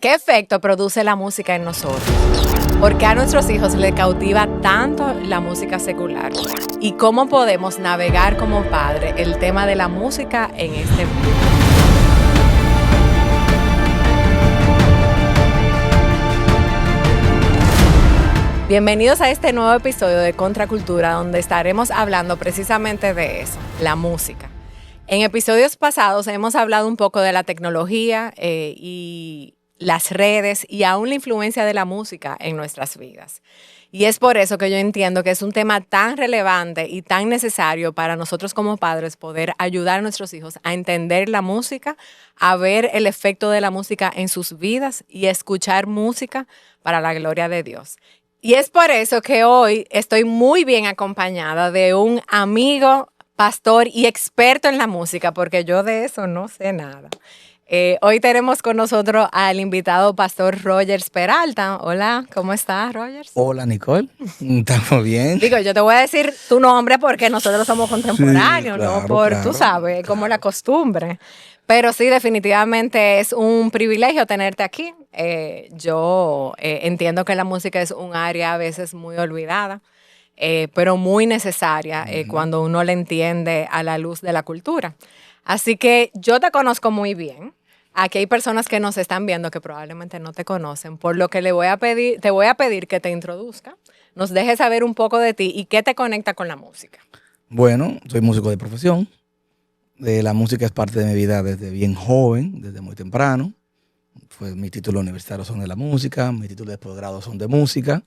¿Qué efecto produce la música en nosotros? ¿Por qué a nuestros hijos les cautiva tanto la música secular? ¿Y cómo podemos navegar como padres el tema de la música en este mundo? Bienvenidos a este nuevo episodio de Contracultura, donde estaremos hablando precisamente de eso, la música. En episodios pasados hemos hablado un poco de la tecnología y las redes y aún la influencia de la música en nuestras vidas. Y es por eso que yo entiendo que es un tema tan relevante y tan necesario para nosotros como padres poder ayudar a nuestros hijos a entender la música, a ver el efecto de la música en sus vidas y escuchar música para la gloria de Dios. Y es por eso que hoy estoy muy bien acompañada de un amigo, pastor y experto en la música, porque yo de eso no sé nada. Hoy tenemos con nosotros al invitado pastor Rogers Peralta. Hola, ¿cómo estás, Rogers? Hola, Nicole. ¿Estamos bien? Digo, yo te voy a decir tu nombre porque nosotros somos contemporáneos, Sí, claro, ¿no? Por, claro, tú sabes, claro. como la costumbre. Pero sí, definitivamente es un privilegio tenerte aquí. Yo entiendo que la música es un área a veces muy olvidada, pero muy necesaria cuando uno la entiende a la luz de la cultura. Así que yo te conozco muy bien. Aquí hay personas que nos están viendo que probablemente no te conocen, por lo que te voy a pedir que te introduzca, nos dejes saber un poco de ti y qué te conecta con la música. Bueno, soy músico de profesión. La música es parte de mi vida desde bien joven, desde muy temprano. Mis títulos universitarios son de la música, mis títulos de posgrado son de música.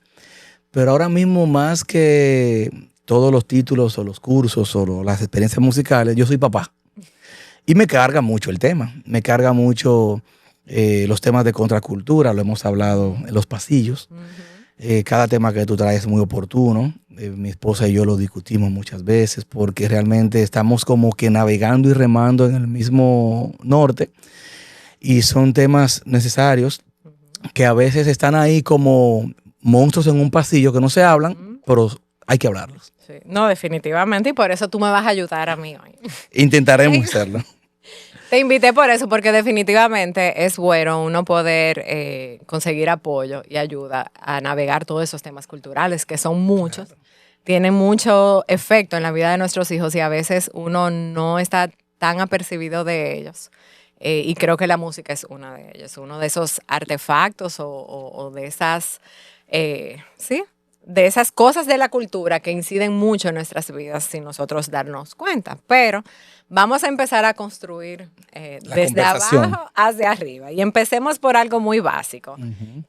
Pero ahora mismo, más que todos los títulos o los cursos o las experiencias musicales, yo soy papá. Y me carga mucho el tema, me carga mucho los temas de contracultura, lo hemos hablado en los pasillos. Cada tema que tú traes es muy oportuno. Mi esposa y yo lo discutimos muchas veces porque realmente estamos como que navegando y remando en el mismo norte y son temas necesarios que a veces están ahí como monstruos en un pasillo que no se hablan, pero hay que hablarlos. Sí. No, definitivamente, y por eso tú me vas a ayudar a mí hoy. Intentaremos hacerlo. Te invité por eso, porque definitivamente es bueno uno poder conseguir apoyo y ayuda a navegar todos esos temas culturales, que son muchos, claro. Tienen mucho efecto en la vida de nuestros hijos y a veces uno no está tan apercibido de ellos. Y creo que la música es una de ellos, uno de esos artefactos o de esas, sí, de esas cosas de la cultura que inciden mucho en nuestras vidas sin nosotros darnos cuenta. Pero vamos a empezar a construir desde abajo hacia arriba. Y empecemos por algo muy básico.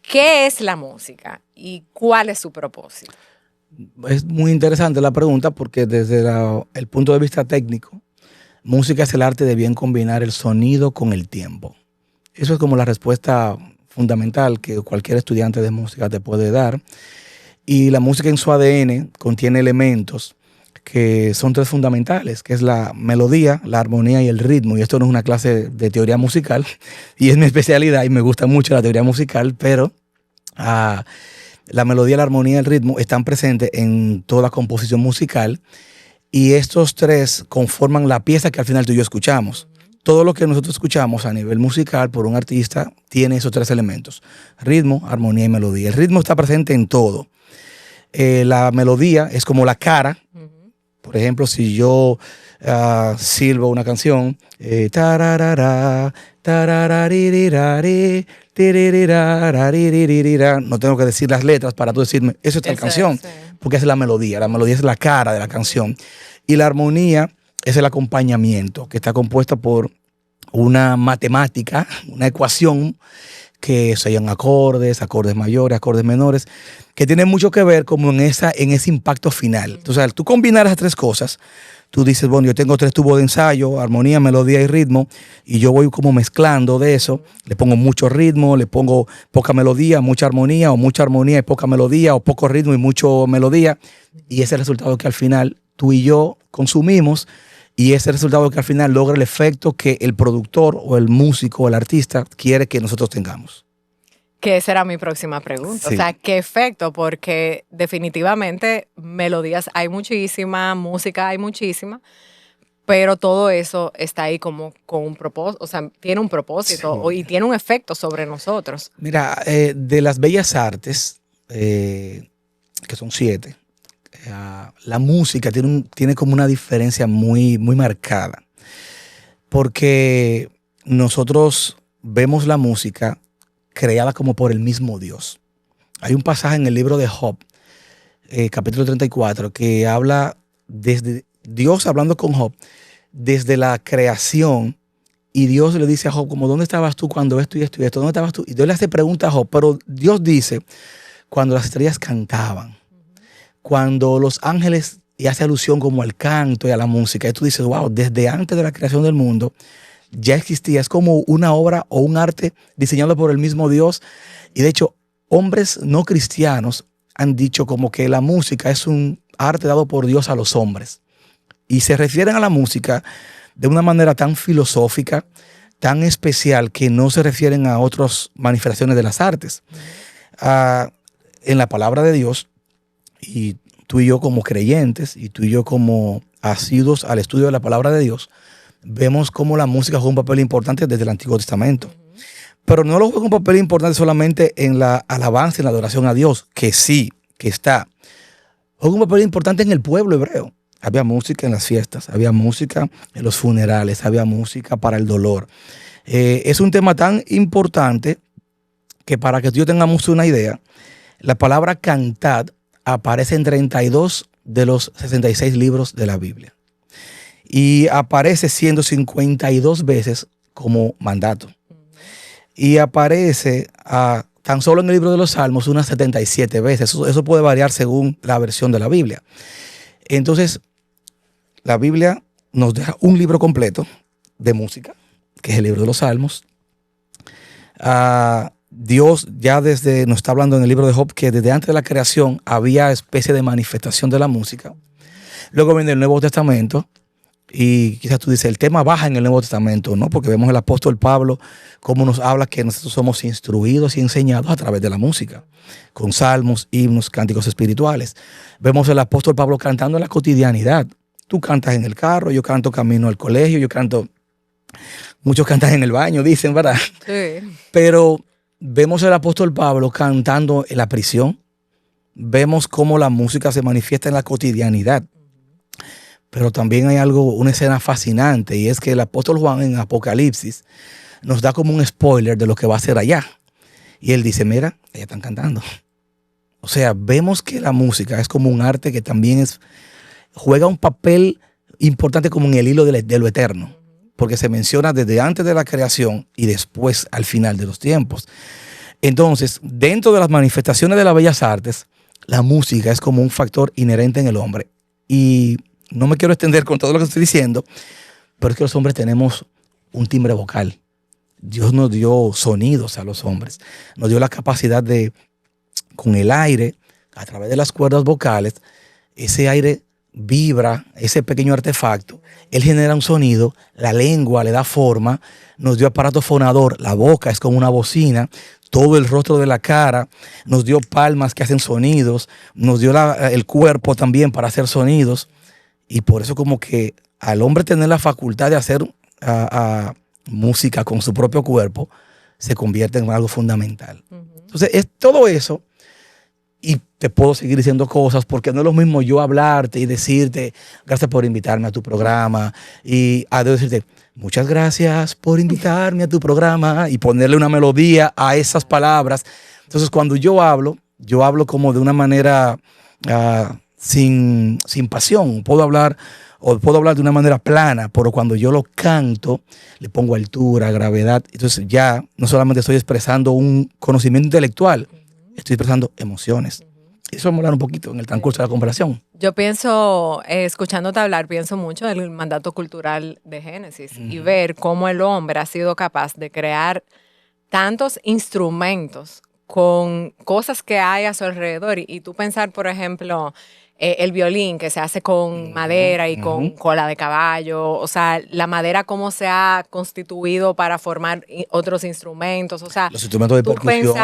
¿Qué es la música y cuál es su propósito? Es muy interesante la pregunta porque desde el punto de vista técnico, música es el arte de bien combinar el sonido con el tiempo. Eso es como la respuesta fundamental que cualquier estudiante de música te puede dar. Y la música en su ADN contiene elementos que son tres fundamentales, que es la melodía, la armonía y el ritmo. Y esto no es una clase de teoría musical, y es mi especialidad y me gusta mucho la teoría musical, pero la melodía, la armonía y el ritmo están presentes en toda composición musical y estos tres conforman la pieza que al final tú y yo escuchamos. Todo lo que nosotros escuchamos a nivel musical por un artista tiene esos tres elementos: ritmo, armonía y melodía. El ritmo está presente en todo. La melodía es como la cara. Por ejemplo, si yo silbo una canción, no tengo que decir las letras para tú decirme, eso es la canción, sí. Porque es la melodía es la cara de la canción. Y la armonía es el acompañamiento, que está compuesta por una matemática, una ecuación, que sean acordes mayores, acordes menores, que tienen mucho que ver como en ese impacto final. Entonces, al tú combinar esas tres cosas, tú dices, bueno, yo tengo tres tubos de ensayo, armonía, melodía y ritmo, y yo voy como mezclando de eso, le pongo mucho ritmo, le pongo poca melodía, mucha armonía, o mucha armonía y poca melodía, o poco ritmo y mucho melodía, y ese es el resultado que al final tú y yo consumimos. Y ese resultado que al final logra el efecto que el productor o el músico o el artista quiere que nosotros tengamos. Que esa era mi próxima pregunta. Sí. O sea, ¿qué efecto? Porque definitivamente melodías hay muchísima, música hay muchísima, pero todo eso está ahí como con un propósito, o sea, tiene un propósito y tiene un efecto sobre nosotros. Mira, de las bellas artes, que son 7, la música tiene como una diferencia muy, muy marcada, porque nosotros vemos la música creada como por el mismo Dios. Hay un pasaje en el libro de Job, capítulo 34, que habla desde Dios hablando con Job, desde la creación, y Dios le dice a Job, como, ¿dónde estabas tú cuando esto y esto y esto? ¿Dónde estabas tú? Y Dios le hace pregunta a Job, pero Dios dice, cuando las estrellas cantaban, cuando los ángeles, y hace alusión como al canto y a la música, y tú dices, wow, desde antes de la creación del mundo, ya existía, es como una obra o un arte diseñado por el mismo Dios. Y de hecho, hombres no cristianos han dicho como que la música es un arte dado por Dios a los hombres. Y se refieren a la música de una manera tan filosófica, tan especial, que no se refieren a otras manifestaciones de las artes. En la palabra de Dios, y tú y yo como creyentes, y tú y yo como asiduos al estudio de la palabra de Dios, vemos cómo la música juega un papel importante desde el Antiguo Testamento. Pero no lo juega un papel importante solamente en la alabanza, en la adoración a Dios, que sí, que está. Juega un papel importante en el pueblo hebreo. Había música en las fiestas, había música en los funerales, había música para el dolor. Es un tema tan importante que, para que tú y yo tengamos una idea, la palabra cantad aparece en 32 de los 66 libros de la Biblia. Y aparece siendo 52 veces como mandato. Y aparece tan solo en el libro de los Salmos unas 77 veces. Eso puede variar según la versión de la Biblia. Entonces, la Biblia nos deja un libro completo de música, que es el libro de los Salmos. Dios ya nos está hablando en el libro de Job que desde antes de la creación había especie de manifestación de la música. Luego viene el Nuevo Testamento. Y quizás tú dices, el tema baja en el Nuevo Testamento, ¿no? Porque vemos el apóstol Pablo cómo nos habla que nosotros somos instruidos y enseñados a través de la música, con salmos, himnos, cánticos espirituales. Vemos el apóstol Pablo cantando en la cotidianidad. Tú cantas en el carro, yo canto camino al colegio, muchos cantan en el baño, dicen, ¿verdad? Sí. Pero vemos el apóstol Pablo cantando en la prisión. Vemos cómo la música se manifiesta en la cotidianidad. Pero también hay una escena fascinante, y es que el apóstol Juan en Apocalipsis nos da como un spoiler de lo que va a ser allá. Y él dice, mira, ellas están cantando. O sea, vemos que la música es como un arte que también juega un papel importante como en el hilo de lo eterno, porque se menciona desde antes de la creación y después al final de los tiempos. Entonces, dentro de las manifestaciones de las bellas artes, la música es como un factor inherente en el hombre. Y no me quiero extender con todo lo que estoy diciendo, pero es que los hombres tenemos un timbre vocal. Dios nos dio sonidos a los hombres. Nos dio la capacidad de, con el aire, a través de las cuerdas vocales, ese aire vibra, ese pequeño artefacto, él genera un sonido, la lengua le da forma, nos dio aparato fonador, la boca es como una bocina, todo el rostro de la cara, nos dio palmas que hacen sonidos, nos dio el cuerpo también para hacer sonidos. Y por eso como que al hombre tener la facultad de hacer música con su propio cuerpo, se convierte en algo fundamental. Entonces es todo eso, y te puedo seguir diciendo cosas, porque no es lo mismo yo hablarte y decirte, gracias por invitarme a tu programa, y a Dios decirte, muchas gracias por invitarme a tu programa, y ponerle una melodía a esas palabras. Entonces cuando yo hablo como de una manera sin pasión. Puedo hablar de una manera plana, pero cuando yo lo canto, le pongo altura, gravedad. Entonces ya no solamente estoy expresando un conocimiento intelectual, estoy expresando emociones. Eso vamos a hablar un poquito en el transcurso de la conversación. Yo pienso, escuchándote hablar, pienso mucho en el mandato cultural de Génesis y ver cómo el hombre ha sido capaz de crear tantos instrumentos con cosas que hay a su alrededor. Y tú pensar, por ejemplo, el violín que se hace con madera y con cola de caballo, o sea, la madera cómo se ha constituido para formar otros instrumentos, o sea, los instrumentos de percusión.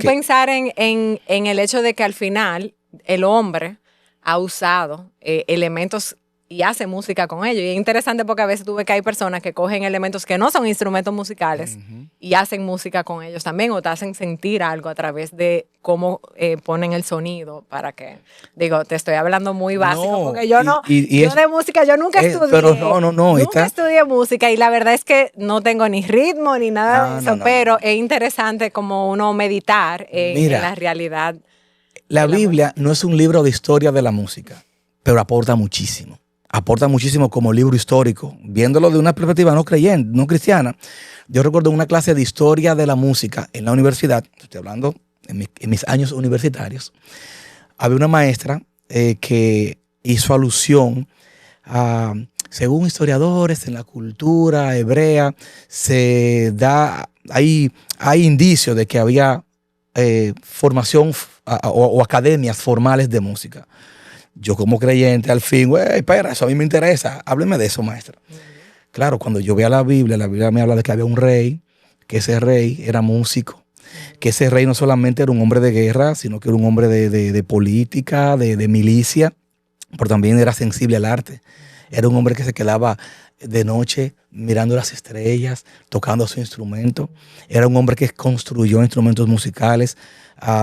Pensar en el hecho de que al final el hombre ha usado elementos y hace música con ellos. Y es interesante porque a veces tú ves que hay personas que cogen elementos que no son instrumentos musicales y hacen música con ellos también, o te hacen sentir algo a través de cómo ponen el sonido para que, digo, te estoy hablando muy básico porque yo de música, yo nunca estudié. Pero no. Nunca estudié música y la verdad es que no tengo ni ritmo ni nada de eso, pero es interesante como uno meditar en la realidad. La Biblia no es un libro de historia de la música, pero aporta muchísimo. Aporta muchísimo como libro histórico, viéndolo de una perspectiva no creyente, no cristiana. Yo recuerdo una clase de historia de la música en la universidad, estoy hablando en mis años universitarios, había una maestra que hizo alusión a, según historiadores, en la cultura hebrea, hay indicios de que había formación o academias formales de música. Yo como creyente, al fin, espera, eso a mí me interesa. Hábleme de eso, maestra. Claro, cuando yo veo la Biblia me habla de que había un rey, que ese rey era músico, que ese rey no solamente era un hombre de guerra, sino que era un hombre de política, de milicia, pero también era sensible al arte. Era un hombre que se quedaba de noche mirando las estrellas, tocando su instrumento. Era un hombre que construyó instrumentos musicales.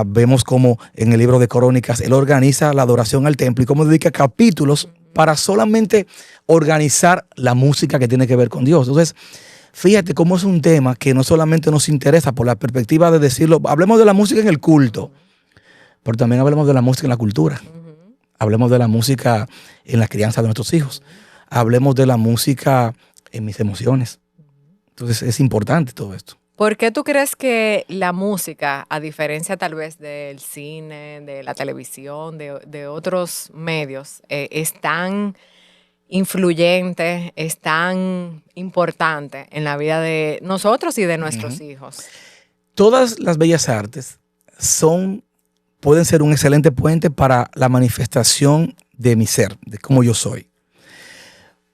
Vemos como en el libro de Crónicas él organiza la adoración al templo y cómo dedica capítulos para solamente organizar la música que tiene que ver con Dios. Entonces, fíjate cómo es un tema que no solamente nos interesa por la perspectiva de decirlo, hablemos de la música en el culto, pero también hablemos de la música en la cultura. Hablemos de la música en la crianza de nuestros hijos. Hablemos de la música en mis emociones. Entonces es importante todo esto. ¿Por qué tú crees que la música, a diferencia tal vez del cine, de la televisión, de otros medios, es tan influyente, es tan importante en la vida de nosotros y de nuestros hijos? Todas las bellas artes pueden ser un excelente puente para la manifestación de mi ser, de cómo yo soy.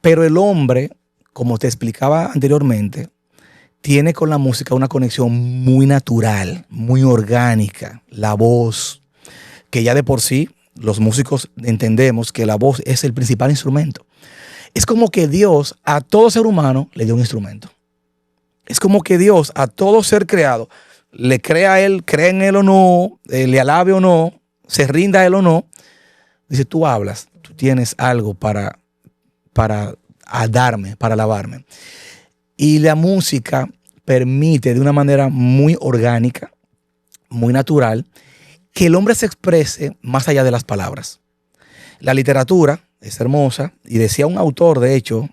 Pero el hombre, como te explicaba anteriormente, tiene con la música una conexión muy natural, muy orgánica. La voz, que ya de por sí los músicos entendemos que la voz es el principal instrumento. Es como que Dios a todo ser humano le dio un instrumento. Es como que Dios a todo ser creado le crea a él, cree en él o no, le alabe o no, se rinda a él o no. Dice, tú hablas, tú tienes algo para darme, para alabarme. Y la música permite de una manera muy orgánica, muy natural, que el hombre se exprese más allá de las palabras. La literatura es hermosa y decía un autor, de hecho,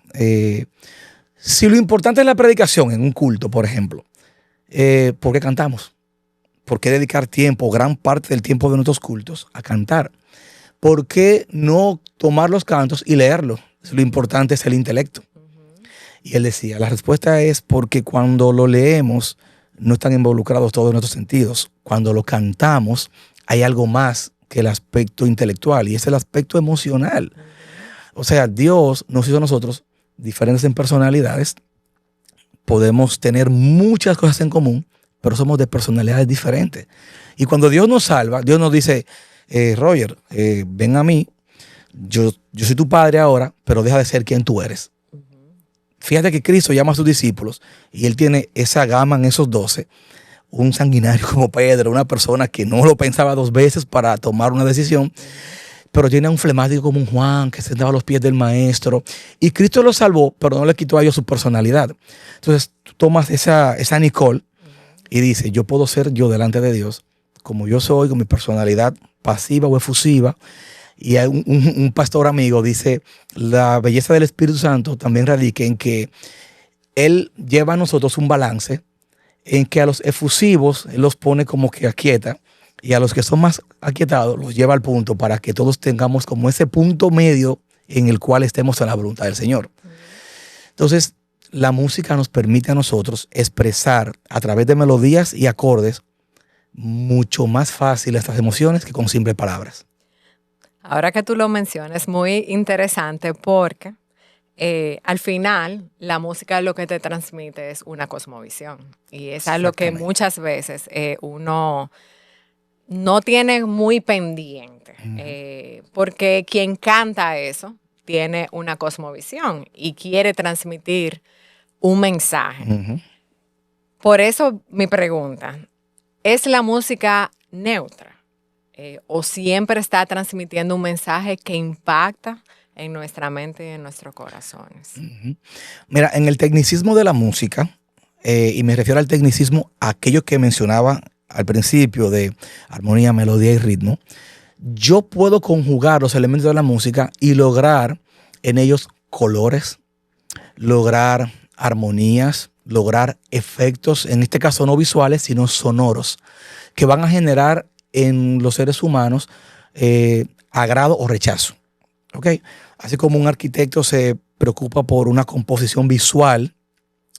si lo importante es la predicación en un culto, por ejemplo, ¿por qué cantamos? ¿Por qué dedicar tiempo, gran parte del tiempo de nuestros cultos, a cantar? ¿Por qué no tomar los cantos y leerlos? Lo importante es el intelecto. Y él decía, la respuesta es porque cuando lo leemos no están involucrados todos nuestros sentidos. Cuando lo cantamos hay algo más que el aspecto intelectual y es el aspecto emocional. O sea, Dios nos hizo a nosotros diferentes en personalidades. Podemos tener muchas cosas en común, pero somos de personalidades diferentes. Y cuando Dios nos salva, Dios nos dice, Roger, ven a mí, yo soy tu padre ahora, pero deja de ser quien tú eres. Fíjate que Cristo llama a sus discípulos y él tiene esa gama en esos 12. Un sanguinario como Pedro, una persona que no lo pensaba dos veces para tomar una decisión, pero tiene un flemático como un Juan que se sentaba a los pies del maestro. Y Cristo lo salvó, pero no le quitó a ellos su personalidad. Entonces tú tomas esa Nicole y dices, yo puedo ser yo delante de Dios, como yo soy, con mi personalidad pasiva o efusiva. Y hay un pastor amigo dice, la belleza del Espíritu Santo también radica en que Él lleva a nosotros un balance en que a los efusivos Él los pone como que aquieta y a los que son más aquietados los lleva al punto para que todos tengamos como ese punto medio en el cual estemos en la voluntad del Señor. Entonces, la música nos permite a nosotros expresar a través de melodías y acordes mucho más fácil estas emociones que con simples palabras. Ahora que tú lo mencionas, es muy interesante porque al final la música lo que te transmite es una cosmovisión. Y es algo que muchas veces uno no tiene muy pendiente. Porque quien canta eso tiene una cosmovisión y quiere transmitir un mensaje. Ujú. Por eso mi pregunta, ¿es la música neutra? ¿O siempre está transmitiendo un mensaje que impacta en nuestra mente y en nuestros corazones? Ujú. Mira, en el tecnicismo de la música, y me refiero al tecnicismo, aquello que mencionaba al principio de armonía, melodía y ritmo, yo puedo conjugar los elementos de la música y lograr en ellos colores, lograr armonías, lograr efectos, en este caso no visuales, sino sonoros, que van a generar en los seres humanos agrado o rechazo. ¿Ok? Así como un arquitecto se preocupa por una composición visual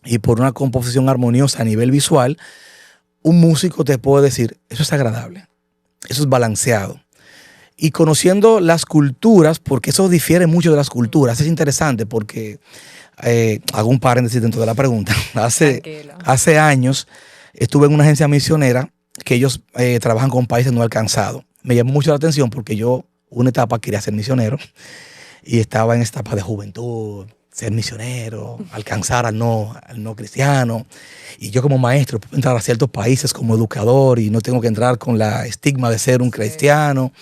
y por una composición armoniosa a nivel visual, un músico te puede decir, eso es agradable, eso es balanceado. Y conociendo las culturas, porque eso difiere mucho de las culturas, es interesante porque, hago un paréntesis dentro de la pregunta, hace años estuve en una agencia misionera que ellos trabajan con países no alcanzados. Me llamó mucho la atención porque yo, una etapa, quería ser misionero y estaba en esta etapa de juventud, ser misionero, alcanzar al no cristiano. Y yo como maestro puedo entrar a ciertos países como educador y no tengo que entrar con la estigma de ser un cristiano.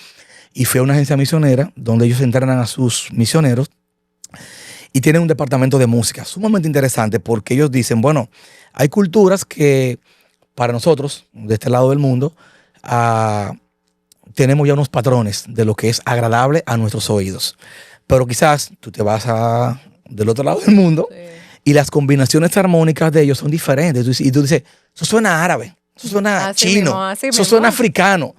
Y fui a una agencia misionera donde ellos entrenan a sus misioneros y tienen un departamento de música sumamente interesante porque ellos dicen, bueno, hay culturas que para nosotros, de este lado del mundo, tenemos ya unos patrones de lo que es agradable a nuestros oídos. Pero quizás tú te vas del otro lado del mundo y las combinaciones armónicas de ellos son diferentes. Y tú dices, eso suena árabe, eso suena Así chino, mismo, eso suena africano.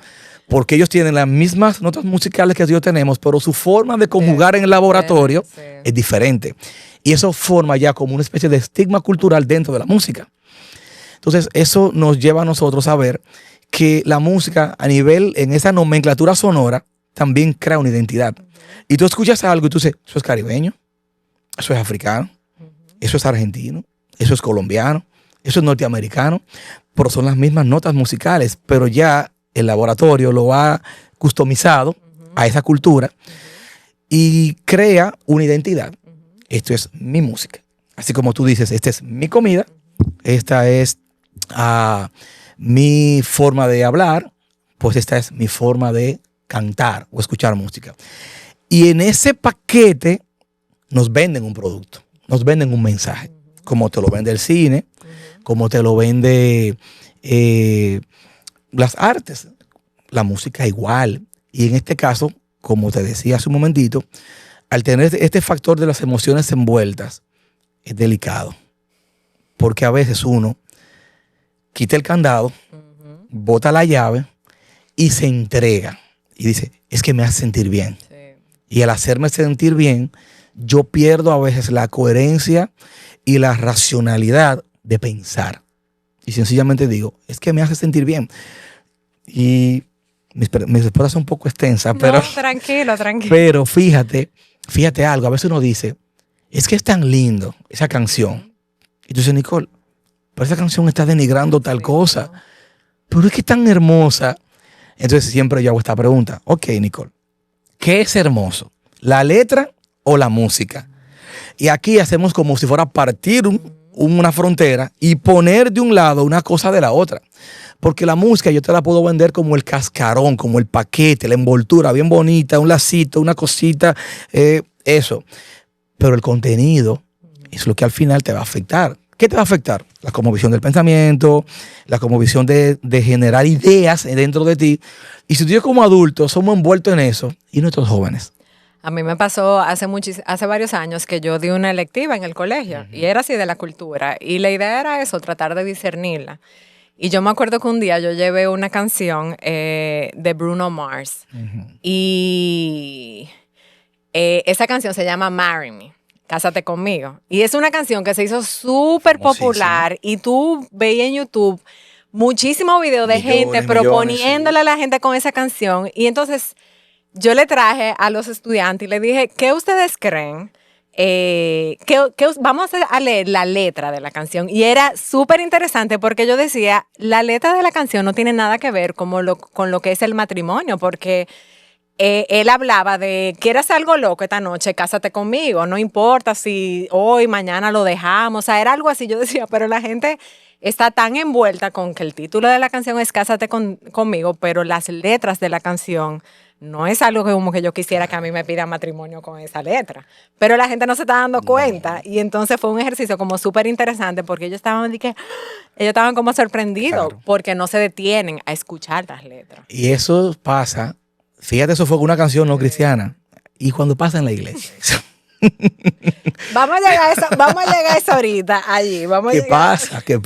Porque ellos tienen las mismas notas musicales que nosotros tenemos, pero su forma de conjugar en el laboratorio es diferente. Y eso forma ya como una especie de estigma cultural dentro de la música. Entonces, eso nos lleva a nosotros a ver que la música a nivel, en esa nomenclatura sonora, también crea una identidad. Y tú escuchas algo y tú dices, eso es caribeño, eso es africano, eso es argentino, eso es colombiano, eso es norteamericano, pero son las mismas notas musicales, pero ya el laboratorio lo ha customizado a esa cultura y crea una identidad. Esto es mi música. Así como tú dices, esta es mi comida, esta es mi forma de hablar, pues esta es mi forma de cantar o escuchar música. Y en ese paquete nos venden un producto, nos venden un mensaje, como te lo vende el cine, como te lo vende las artes, la música igual. Y en este caso, como te decía hace un momentito, al tener este factor de las emociones envueltas, es delicado. Porque a veces uno quita el candado, bota la llave y se entrega. Y dice, es que me hace sentir bien. Sí. Y al hacerme sentir bien, yo pierdo a veces la coherencia y la racionalidad de pensar. Y sencillamente digo, es que me hace sentir bien. Y mis respuestas son un poco extensas, pero... No, tranquilo. Pero fíjate algo. A veces uno dice, es que es tan lindo esa canción. Y tú dices, Nicole, pero esa canción está denigrando tal cosa. Pero es que es tan hermosa. Entonces siempre yo hago esta pregunta. Ok, Nicole, ¿qué es hermoso? ¿La letra o la música? Y aquí hacemos como si fuera partir una frontera y poner de un lado una cosa de la otra. Porque la música yo te la puedo vender como el cascarón, como el paquete, la envoltura bien bonita, un lacito, una cosita, eso. Pero el contenido es lo que al final te va a afectar. ¿Qué te va a afectar? La cosmovisión del pensamiento, la cosmovisión de generar ideas dentro de ti. Y si tú y yo como adultos somos envueltos en eso, y nuestros jóvenes. A mí me pasó hace varios años que yo di una electiva en el colegio y era así de la cultura. Y la idea era eso, tratar de discernirla. Y yo me acuerdo que un día yo llevé una canción de Bruno Mars. Y esa canción se llama Marry Me, Cásate Conmigo. Y es una canción que se hizo súper popular. Y tú veías en YouTube muchísimos videos de gente proponiéndole a la gente con esa canción. Y entonces yo le traje a los estudiantes y le dije, ¿qué ustedes creen? Vamos a leer la letra de la canción. Y era súper interesante porque yo decía, la letra de la canción no tiene nada que ver con lo que es el matrimonio, porque él hablaba de, ¿quieres algo loco esta noche? Cásate conmigo, no importa si hoy, mañana lo dejamos, o sea, era algo así. Yo decía, pero la gente está tan envuelta con que el título de la canción es Cásate conmigo, pero las letras de la canción no es algo que como que yo quisiera que a mí me pida matrimonio con esa letra. Pero la gente no se está dando cuenta. Y entonces fue un ejercicio como súper interesante porque ellos estaban como sorprendidos, claro, porque no se detienen a escuchar las letras. Y eso pasa, fíjate, eso fue una canción no cristiana. Y cuando pasa en la iglesia. Vamos a llegar a eso ahorita allí. ¿Qué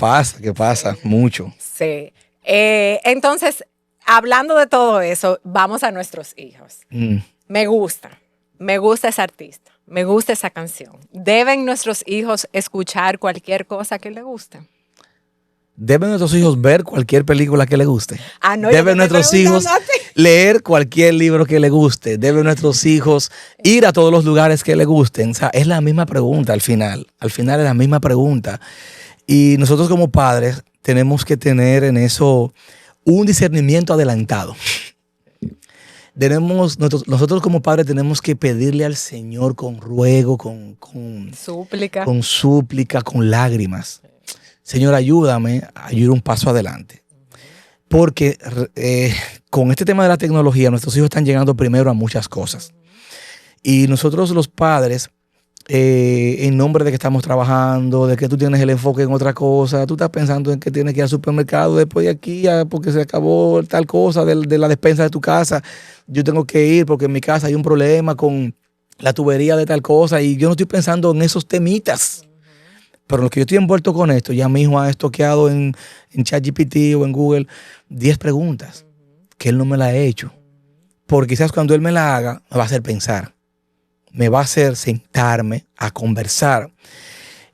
pasa? Mucho. Sí. Entonces, hablando de todo eso, vamos a nuestros hijos. Me gusta ese artista, me gusta esa canción. ¿Deben nuestros hijos escuchar cualquier cosa que les guste? ¿Deben nuestros hijos ver cualquier película que les guste? No, ¿Deben nuestros hijos leer cualquier libro que les guste? ¿Deben nuestros hijos ir a todos los lugares que les gusten? O sea, es la misma pregunta al final. Al final es la misma pregunta. Y nosotros como padres tenemos que tener en eso un discernimiento adelantado. Nosotros como padres tenemos que pedirle al Señor con ruego, con súplica, con lágrimas. Señor, ayúdame a ir un paso adelante. Porque con este tema de la tecnología, nuestros hijos están llegando primero a muchas cosas. Y nosotros los padres, en nombre de que estamos trabajando, de que tú tienes el enfoque en otra cosa, tú estás pensando en que tienes que ir al supermercado después de aquí, porque se acabó tal cosa de la despensa de tu casa. Yo tengo que ir porque en mi casa hay un problema con la tubería de tal cosa y yo no estoy pensando en esos temitas. Pero lo que yo estoy envuelto con esto, ya mi hijo ha estoqueado en ChatGPT o en Google 10 preguntas que él no me las ha hecho. Porque quizás cuando él me la haga, me va a hacer pensar. Me va a hacer sentarme a conversar.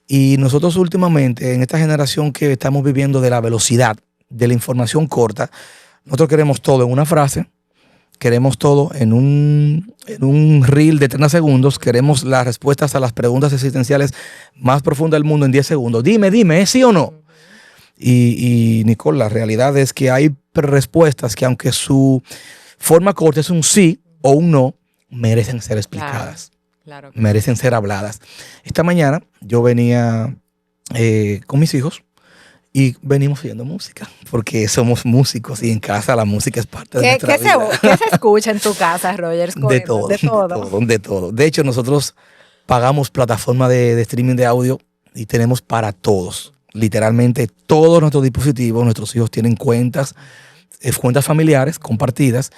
Y nosotros últimamente, en esta generación que estamos viviendo de la velocidad, de la información corta, nosotros queremos todo en una frase, queremos todo en un reel de 30 segundos, queremos las respuestas a las preguntas existenciales más profundas del mundo en 10 segundos. Dime, ¿es sí o no? Y Nicole, la realidad es que hay respuestas que aunque su forma corta es un sí o un no, merecen ser explicadas. Claro. Merecen ser habladas. Esta mañana yo venía con mis hijos y venimos oyendo música, porque somos músicos y en casa la música es parte de nuestra vida. ¿Qué se escucha en tu casa, Roger? De todo. De hecho, nosotros pagamos plataforma de streaming de audio y tenemos para todos. Literalmente todos nuestros dispositivos, nuestros hijos tienen cuentas familiares compartidas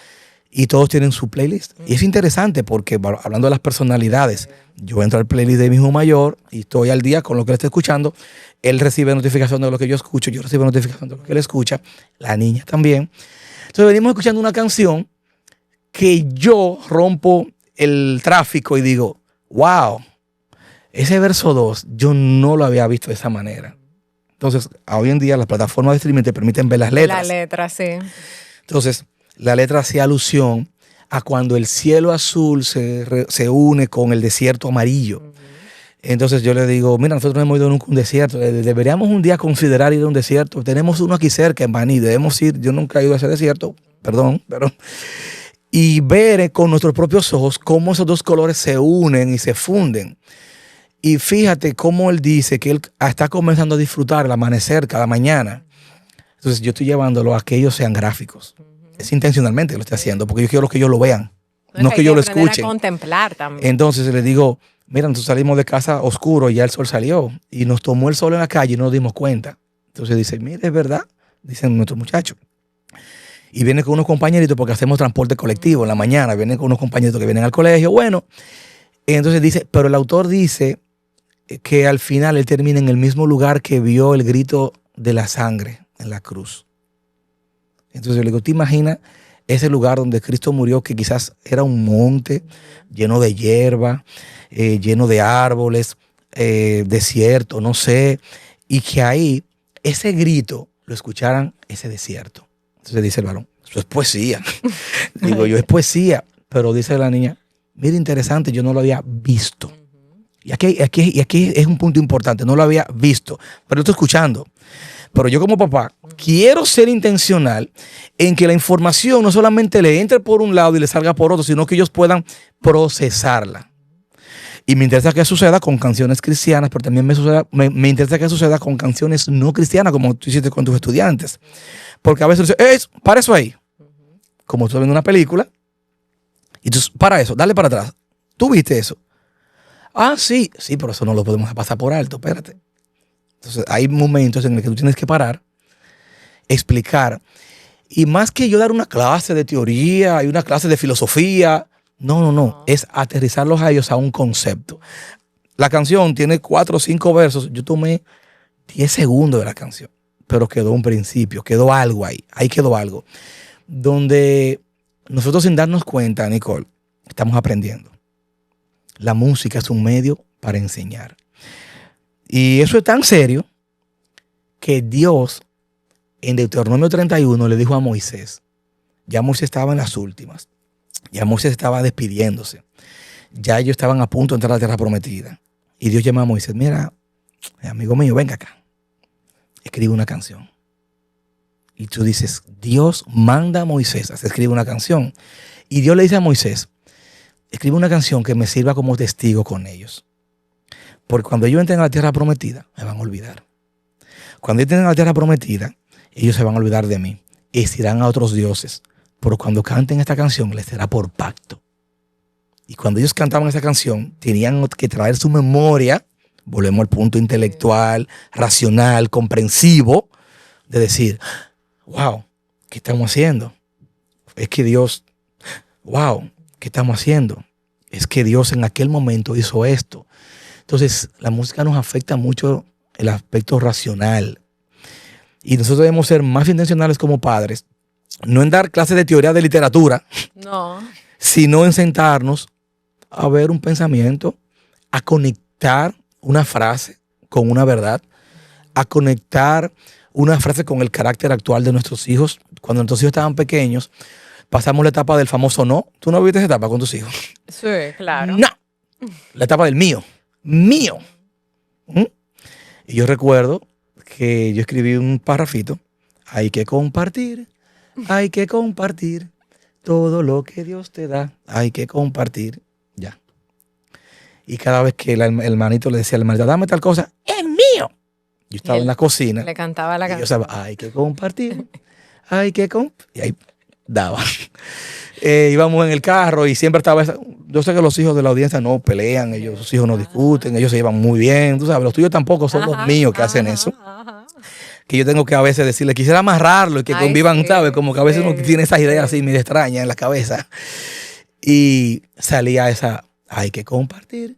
y todos tienen su playlist. Y es interesante porque, hablando de las personalidades, yo entro al playlist de mi hijo mayor y estoy al día con lo que él está escuchando. Él recibe notificación de lo que yo escucho, yo recibo notificación de lo que él escucha, la niña también. Entonces venimos escuchando una canción que yo rompo el tráfico y digo, wow, ese verso 2 yo no lo había visto de esa manera. Entonces, hoy en día las plataformas de streaming te permiten ver las letras. La letra, sí. Entonces, la letra hacía alusión a cuando el cielo azul se une con el desierto amarillo. Entonces yo le digo, mira, nosotros no hemos ido nunca a un desierto, deberíamos un día considerar ir a un desierto. Tenemos uno aquí cerca en Baní, debemos ir, yo nunca he ido a ese desierto, y ver con nuestros propios ojos cómo esos dos colores se unen y se funden. Y fíjate cómo él dice que él está comenzando a disfrutar el amanecer cada mañana. Entonces yo estoy llevándolo a que ellos sean gráficos. Es intencionalmente que lo estoy haciendo, porque yo quiero que ellos lo vean, no que yo lo escuchen. A contemplar también. Entonces le digo, mira, nosotros salimos de casa oscuro y ya el sol salió y nos tomó el sol en la calle y no nos dimos cuenta. Entonces dice, mire, es verdad, dicen nuestros muchachos. Y viene con unos compañeritos porque hacemos transporte colectivo en la mañana, vienen con unos compañeritos que vienen al colegio. Bueno, entonces dice, pero el autor dice que al final él termina en el mismo lugar que vio el grito de la sangre en la cruz. Entonces yo le digo, ¿te imaginas ese lugar donde Cristo murió, que quizás era un monte lleno de hierba, lleno de árboles, desierto, no sé, y que ahí ese grito lo escucharan ese desierto? Entonces dice el varón, eso es poesía. Digo yo, es poesía, pero dice la niña, mira, interesante, yo no lo había visto. Y aquí es un punto importante, no lo había visto, pero lo estoy escuchando. Pero yo como papá quiero ser intencional en que la información no solamente le entre por un lado y le salga por otro, sino que ellos puedan procesarla. Y me interesa que suceda con canciones cristianas, pero también me interesa que suceda con canciones no cristianas, como tú hiciste con tus estudiantes. Porque a veces dices, para eso ahí. Como tú estás viendo una película, y tú, para eso, dale para atrás. ¿Tú viste eso? Ah, sí, pero eso no lo podemos pasar por alto, espérate. Entonces hay momentos en los que tú tienes que parar, explicar. Y más que yo dar una clase de teoría y una clase de filosofía, no. Es aterrizarlos a ellos a un concepto. La canción tiene 4 o 5 versos. Yo tomé 10 segundos de la canción, pero quedó un principio, quedó algo ahí. Ahí quedó algo. Donde nosotros sin darnos cuenta, Nicole, estamos aprendiendo. La música es un medio para enseñar. Y eso es tan serio que Dios en Deuteronomio 31 le dijo a Moisés, ya Moisés estaba en las últimas, ya Moisés estaba despidiéndose, ya ellos estaban a punto de entrar a la tierra prometida. Y Dios llama a Moisés, mira, amigo mío, venga acá, escribe una canción. Y tú dices, Dios manda a Moisés a escribir una canción. Y Dios le dice a Moisés, escribe una canción que me sirva como testigo con ellos. Porque cuando ellos entren a la tierra prometida, me van a olvidar. Cuando entren a la tierra prometida, ellos se van a olvidar de mí y se irán a otros dioses. Pero cuando canten esta canción, les será por pacto. Y cuando ellos cantaban esa canción, tenían que traer su memoria, volvemos al punto intelectual, racional, comprensivo, de decir, wow, ¿qué estamos haciendo? Es que Dios, wow, ¿qué estamos haciendo? Es que Dios en aquel momento hizo esto. Entonces, la música nos afecta mucho el aspecto racional. Y nosotros debemos ser más intencionales como padres, no en dar clases de teoría de literatura, sino en sentarnos a ver un pensamiento, a conectar una frase con una verdad, a conectar una frase con el carácter actual de nuestros hijos. Cuando nuestros hijos estaban pequeños, pasamos la etapa del famoso no. ¿Tú no viviste esa etapa con tus hijos? Sí, claro. No. La etapa del mío. Mío. Y yo recuerdo que yo escribí un parrafito. Hay que compartir todo lo que Dios te da. Hay que compartir. Ya. Y cada vez que el hermanito le decía al hermanito, dame tal cosa, es mío. Yo estaba en la cocina. Le cantaba la canción. Yo sabía, hay que compartir. Y ahí daba. Íbamos en el carro y siempre estaba esa. Yo sé que los hijos de la audiencia no pelean, ellos, sus hijos no discuten, ellos se llevan muy bien, tú sabes, los tuyos tampoco son los míos que hacen eso. Que yo tengo que a veces decirle, quisiera amarrarlo y que convivan, sí, ¿sabes? Como que a veces uno tiene esas ideas así medio extrañas en la cabeza. Y salía esa, hay que compartir.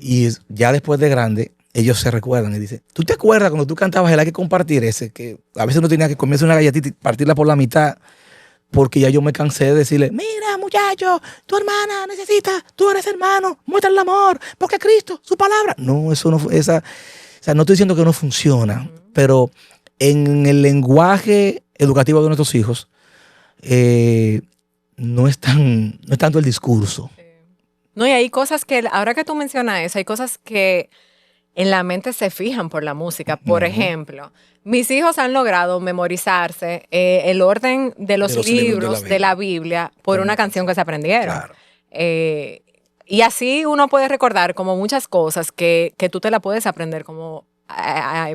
Y ya después de grande, ellos se recuerdan y dicen, ¿tú te acuerdas cuando tú cantabas el hay que compartir ese? Que a veces uno tenía que comerse una galletita y partirla por la mitad. Porque ya yo me cansé de decirle, mira muchacho, tu hermana necesita, tú eres hermano, muestra el amor, porque Cristo, su palabra. No, eso no fue esa. O sea, no estoy diciendo que no funciona, pero en el lenguaje educativo de nuestros hijos no es tanto el discurso. No, y hay cosas que, ahora que tú mencionas eso, hay cosas que en la mente se fijan por la música. Por ejemplo, mis hijos han logrado memorizarse el orden de los libros de la Biblia por una canción que se aprendieron. Claro. Y así uno puede recordar como muchas cosas que tú te la puedes aprender como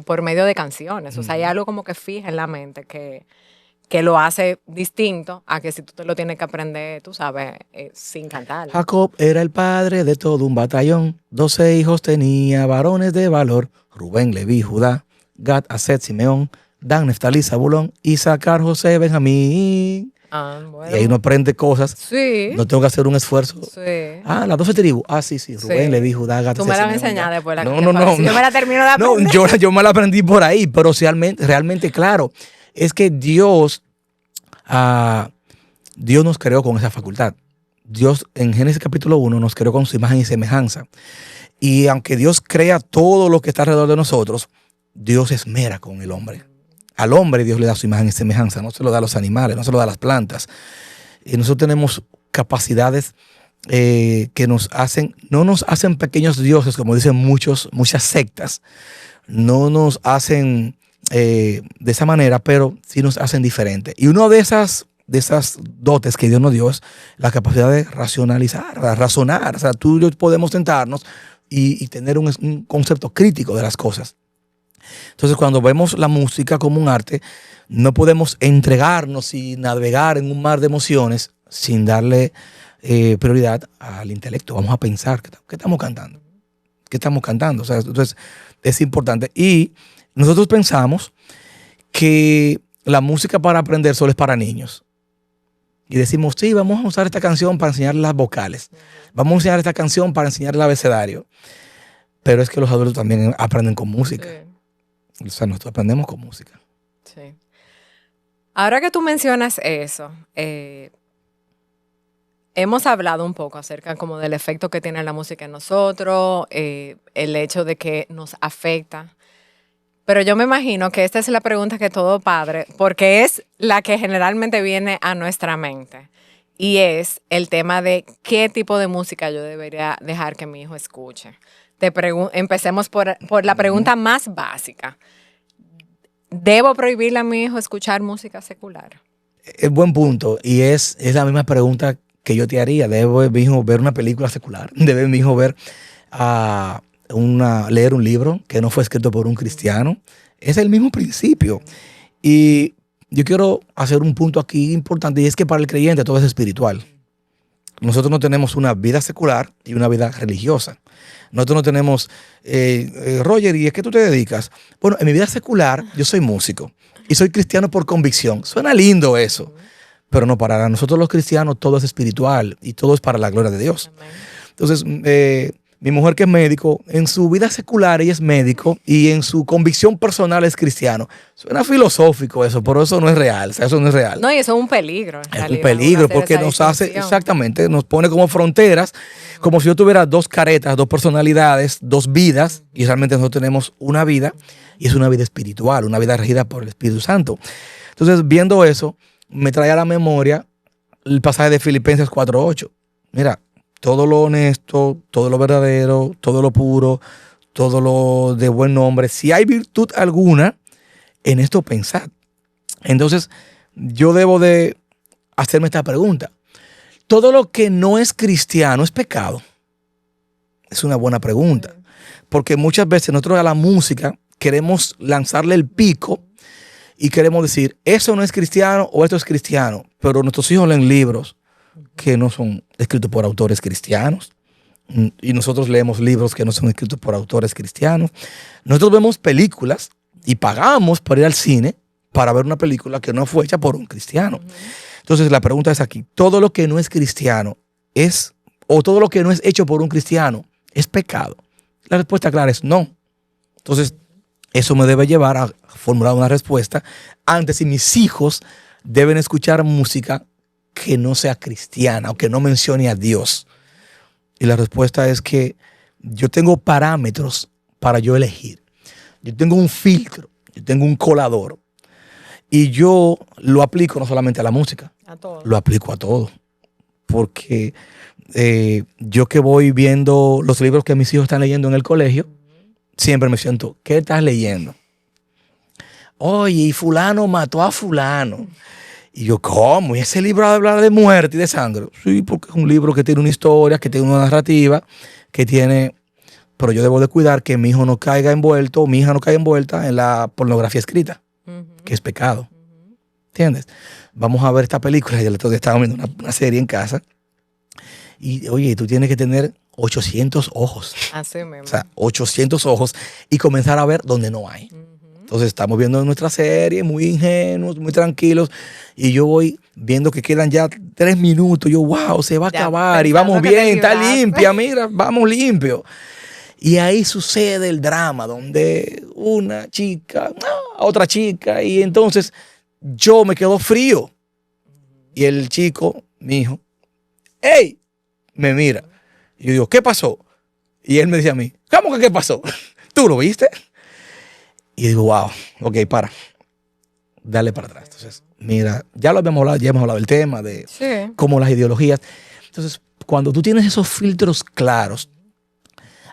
por medio de canciones. O sea, hay algo como que fija en la mente que lo hace distinto a que si tú te lo tienes que aprender, tú sabes, sin cantar. Jacob era el padre de todo un batallón. 12 hijos tenía, varones de valor. Rubén, Leví, Judá, Gad, Aset, Simeón, Dan, Neftalí, Zabulón, Isaacar, José, Benjamín. Bueno. Y ahí uno aprende cosas. Sí. No tengo que hacer un esfuerzo. Sí. Las 12 tribus. Sí. Rubén, Leví, Judá, Gad, Aset, Tú me la vas a Simeón, enseñar después. No. Yo me la termino de aprender. No, yo me la aprendí por ahí, pero realmente claro. Es que Dios nos creó con esa facultad. Dios en Génesis capítulo 1 nos creó con su imagen y semejanza. Y aunque Dios crea todo lo que está alrededor de nosotros, Dios esmera con el hombre. Al hombre Dios le da su imagen y semejanza. No se lo da a los animales, no se lo da a las plantas. Y nosotros tenemos capacidades que no nos hacen pequeños dioses, como dicen muchas sectas. No nos hacen de esa manera, pero sí nos hacen diferentes. Y una de esas dotes que Dios nos dio es la capacidad de racionalizar, de razonar. O sea, tú y yo podemos sentarnos y tener un concepto crítico de las cosas. Entonces, cuando vemos la música como un arte, no podemos entregarnos y navegar en un mar de emociones sin darle prioridad al intelecto. Vamos a pensar, ¿qué estamos cantando? ¿Qué estamos cantando? O sea, entonces, es importante. Y nosotros pensamos que la música para aprender solo es para niños. Y decimos, sí, vamos a usar esta canción para enseñar las vocales. Vamos a enseñar esta canción para enseñar el abecedario. Pero es que los adultos también aprenden con música. Sí. O sea, nosotros aprendemos con música. Sí. Ahora que tú mencionas eso, hemos hablado un poco acerca como del efecto que tiene la música en nosotros, el hecho de que nos afecta. Pero yo me imagino que esta es la pregunta que todo padre, porque es la que generalmente viene a nuestra mente, y es el tema de qué tipo de música yo debería dejar que mi hijo escuche. Empecemos por la pregunta más básica. ¿Debo prohibirle a mi hijo escuchar música secular? Es buen punto, y es la misma pregunta que yo te haría. ¿Debe mi hijo ver una película secular? ¿Debe mi hijo ver leer un libro que no fue escrito por un cristiano? Es el mismo principio. Y yo quiero hacer un punto aquí importante, y es que para el creyente todo es espiritual. Nosotros no tenemos una vida secular y una vida religiosa. Nosotros no tenemos, Roger, ¿y a qué tú te dedicas? Bueno, en mi vida secular yo soy músico y soy cristiano por convicción. Suena lindo eso, pero no, para nosotros los cristianos todo es espiritual y todo es para la gloria de Dios. Entonces, mi mujer, que es médico, en su vida secular ella es médico y en su convicción personal es cristiano. Suena filosófico eso, pero eso no es real. O sea, eso no es real. No, y eso es un peligro. Es un peligro porque nos hace, exactamente, nos pone como fronteras, como si yo tuviera dos caretas, dos personalidades, dos vidas, y realmente nosotros tenemos una vida, y es una vida espiritual, una vida regida por el Espíritu Santo. Entonces, viendo eso, me trae a la memoria el pasaje de Filipenses 4:8. Mira, todo lo honesto, todo lo verdadero, todo lo puro, todo lo de buen nombre, si hay virtud alguna, en esto pensad. Entonces, yo debo de hacerme esta pregunta. ¿Todo lo que no es cristiano es pecado? Es una buena pregunta. Porque muchas veces nosotros a la música queremos lanzarle el pico y queremos decir, eso no es cristiano o esto es cristiano. Pero nuestros hijos leen libros que no son escritos por autores cristianos, y nosotros leemos libros que no son escritos por autores cristianos. Nosotros vemos películas y pagamos para ir al cine para ver una película que no fue hecha por un cristiano. Entonces la pregunta es aquí, ¿todo lo que no es cristiano o todo lo que no es hecho por un cristiano es pecado? La respuesta clara es no. Entonces eso me debe llevar a formular una respuesta antes si mis hijos deben escuchar música que no sea cristiana o que no mencione a Dios. Y la respuesta es que yo tengo parámetros para yo elegir. Yo tengo un filtro, yo tengo un colador, y yo lo aplico no solamente a la música, a todo. Lo aplico a todo. Porque yo que voy viendo los libros que mis hijos están leyendo en el colegio, siempre me siento, ¿qué estás leyendo? Oye, y fulano mató a fulano. Y yo, ¿cómo? ¿Y ese libro habla de muerte y de sangre? Sí, porque es un libro que tiene una historia, que tiene una narrativa, que tiene... Pero yo debo de cuidar que mi hijo no caiga envuelto, o mi hija no caiga envuelta en la pornografía escrita, que es pecado. ¿Entiendes? Vamos a ver esta película. Yo le estaba viendo una serie en casa. Y, oye, tú tienes que tener 800 ojos. Así mismo. O sea, 800 ojos y comenzar a ver donde no hay. Entonces estamos viendo nuestra serie muy ingenuos, muy tranquilos, y yo voy viendo que quedan ya 3 minutos. Yo, wow, se va a acabar y vamos bien, está limpia, mira, vamos limpio. Y ahí sucede el drama donde una chica, otra chica, y entonces yo me quedo frío. Y el chico, mi hijo, ¡hey! Me mira. Y yo digo, ¿qué pasó? Y él me dice a mí, ¿cómo que qué pasó? ¿Tú lo viste? Y digo, wow, ok, para. Dale para atrás. Entonces, mira, ya hemos hablado del tema de cómo las ideologías. Entonces, cuando tú tienes esos filtros claros,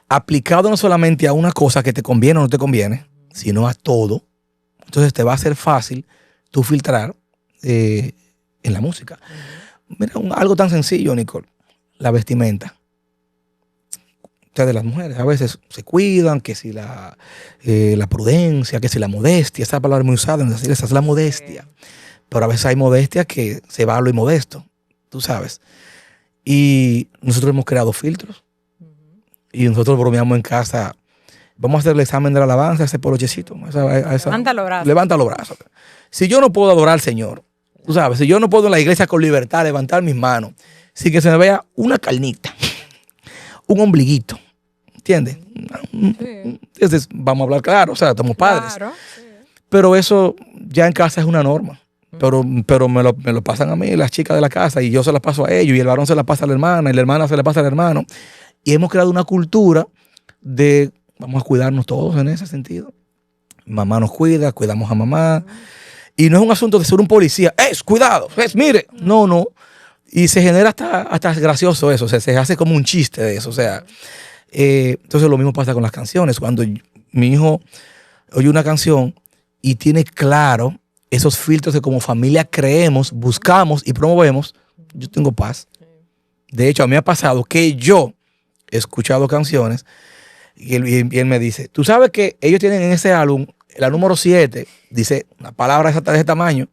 aplicados no solamente a una cosa que te conviene o no te conviene, sino a todo, Entonces te va a ser fácil tú filtrar en la música. Mira, algo tan sencillo, Nicole, la vestimenta. Ustedes, las mujeres, a veces se cuidan, que si la prudencia, que si la modestia, esa palabra es muy usada, es decir, esa es la modestia. Pero a veces hay modestia que se va a lo inmodesto, tú sabes. Y nosotros hemos creado filtros. Y nosotros bromeamos en casa. Vamos a hacer el examen de la alabanza, ese polochecito. Levanta los brazos. Levanta los brazos. Si yo no puedo adorar al Señor, tú sabes, si yo no puedo en la iglesia con libertad levantar mis manos, sin que se me vea una carnita, un ombliguito, ¿entiendes? Sí. Entonces, vamos a hablar claro, o sea, estamos padres. Claro, sí. Pero eso ya en casa es una norma. Pero me lo pasan a mí, las chicas de la casa, y yo se las paso a ellos, y el varón se las pasa a la hermana, y la hermana se la pasa al hermano. Y hemos creado una cultura de vamos a cuidarnos todos en ese sentido. Mamá nos cuida, cuidamos a mamá. Y no es un asunto de ser un policía. Cuidado! Mire! No. Y se genera hasta gracioso eso. O sea, se hace como un chiste de eso. O sea, entonces lo mismo pasa con las canciones. Cuando mi hijo oye una canción y tiene claro esos filtros que como familia creemos, buscamos y promovemos, yo tengo paz. De hecho, a mí me ha pasado que yo he escuchado canciones y él me dice, tú sabes que ellos tienen en ese álbum, la número 7, dice una palabra de ese tamaño.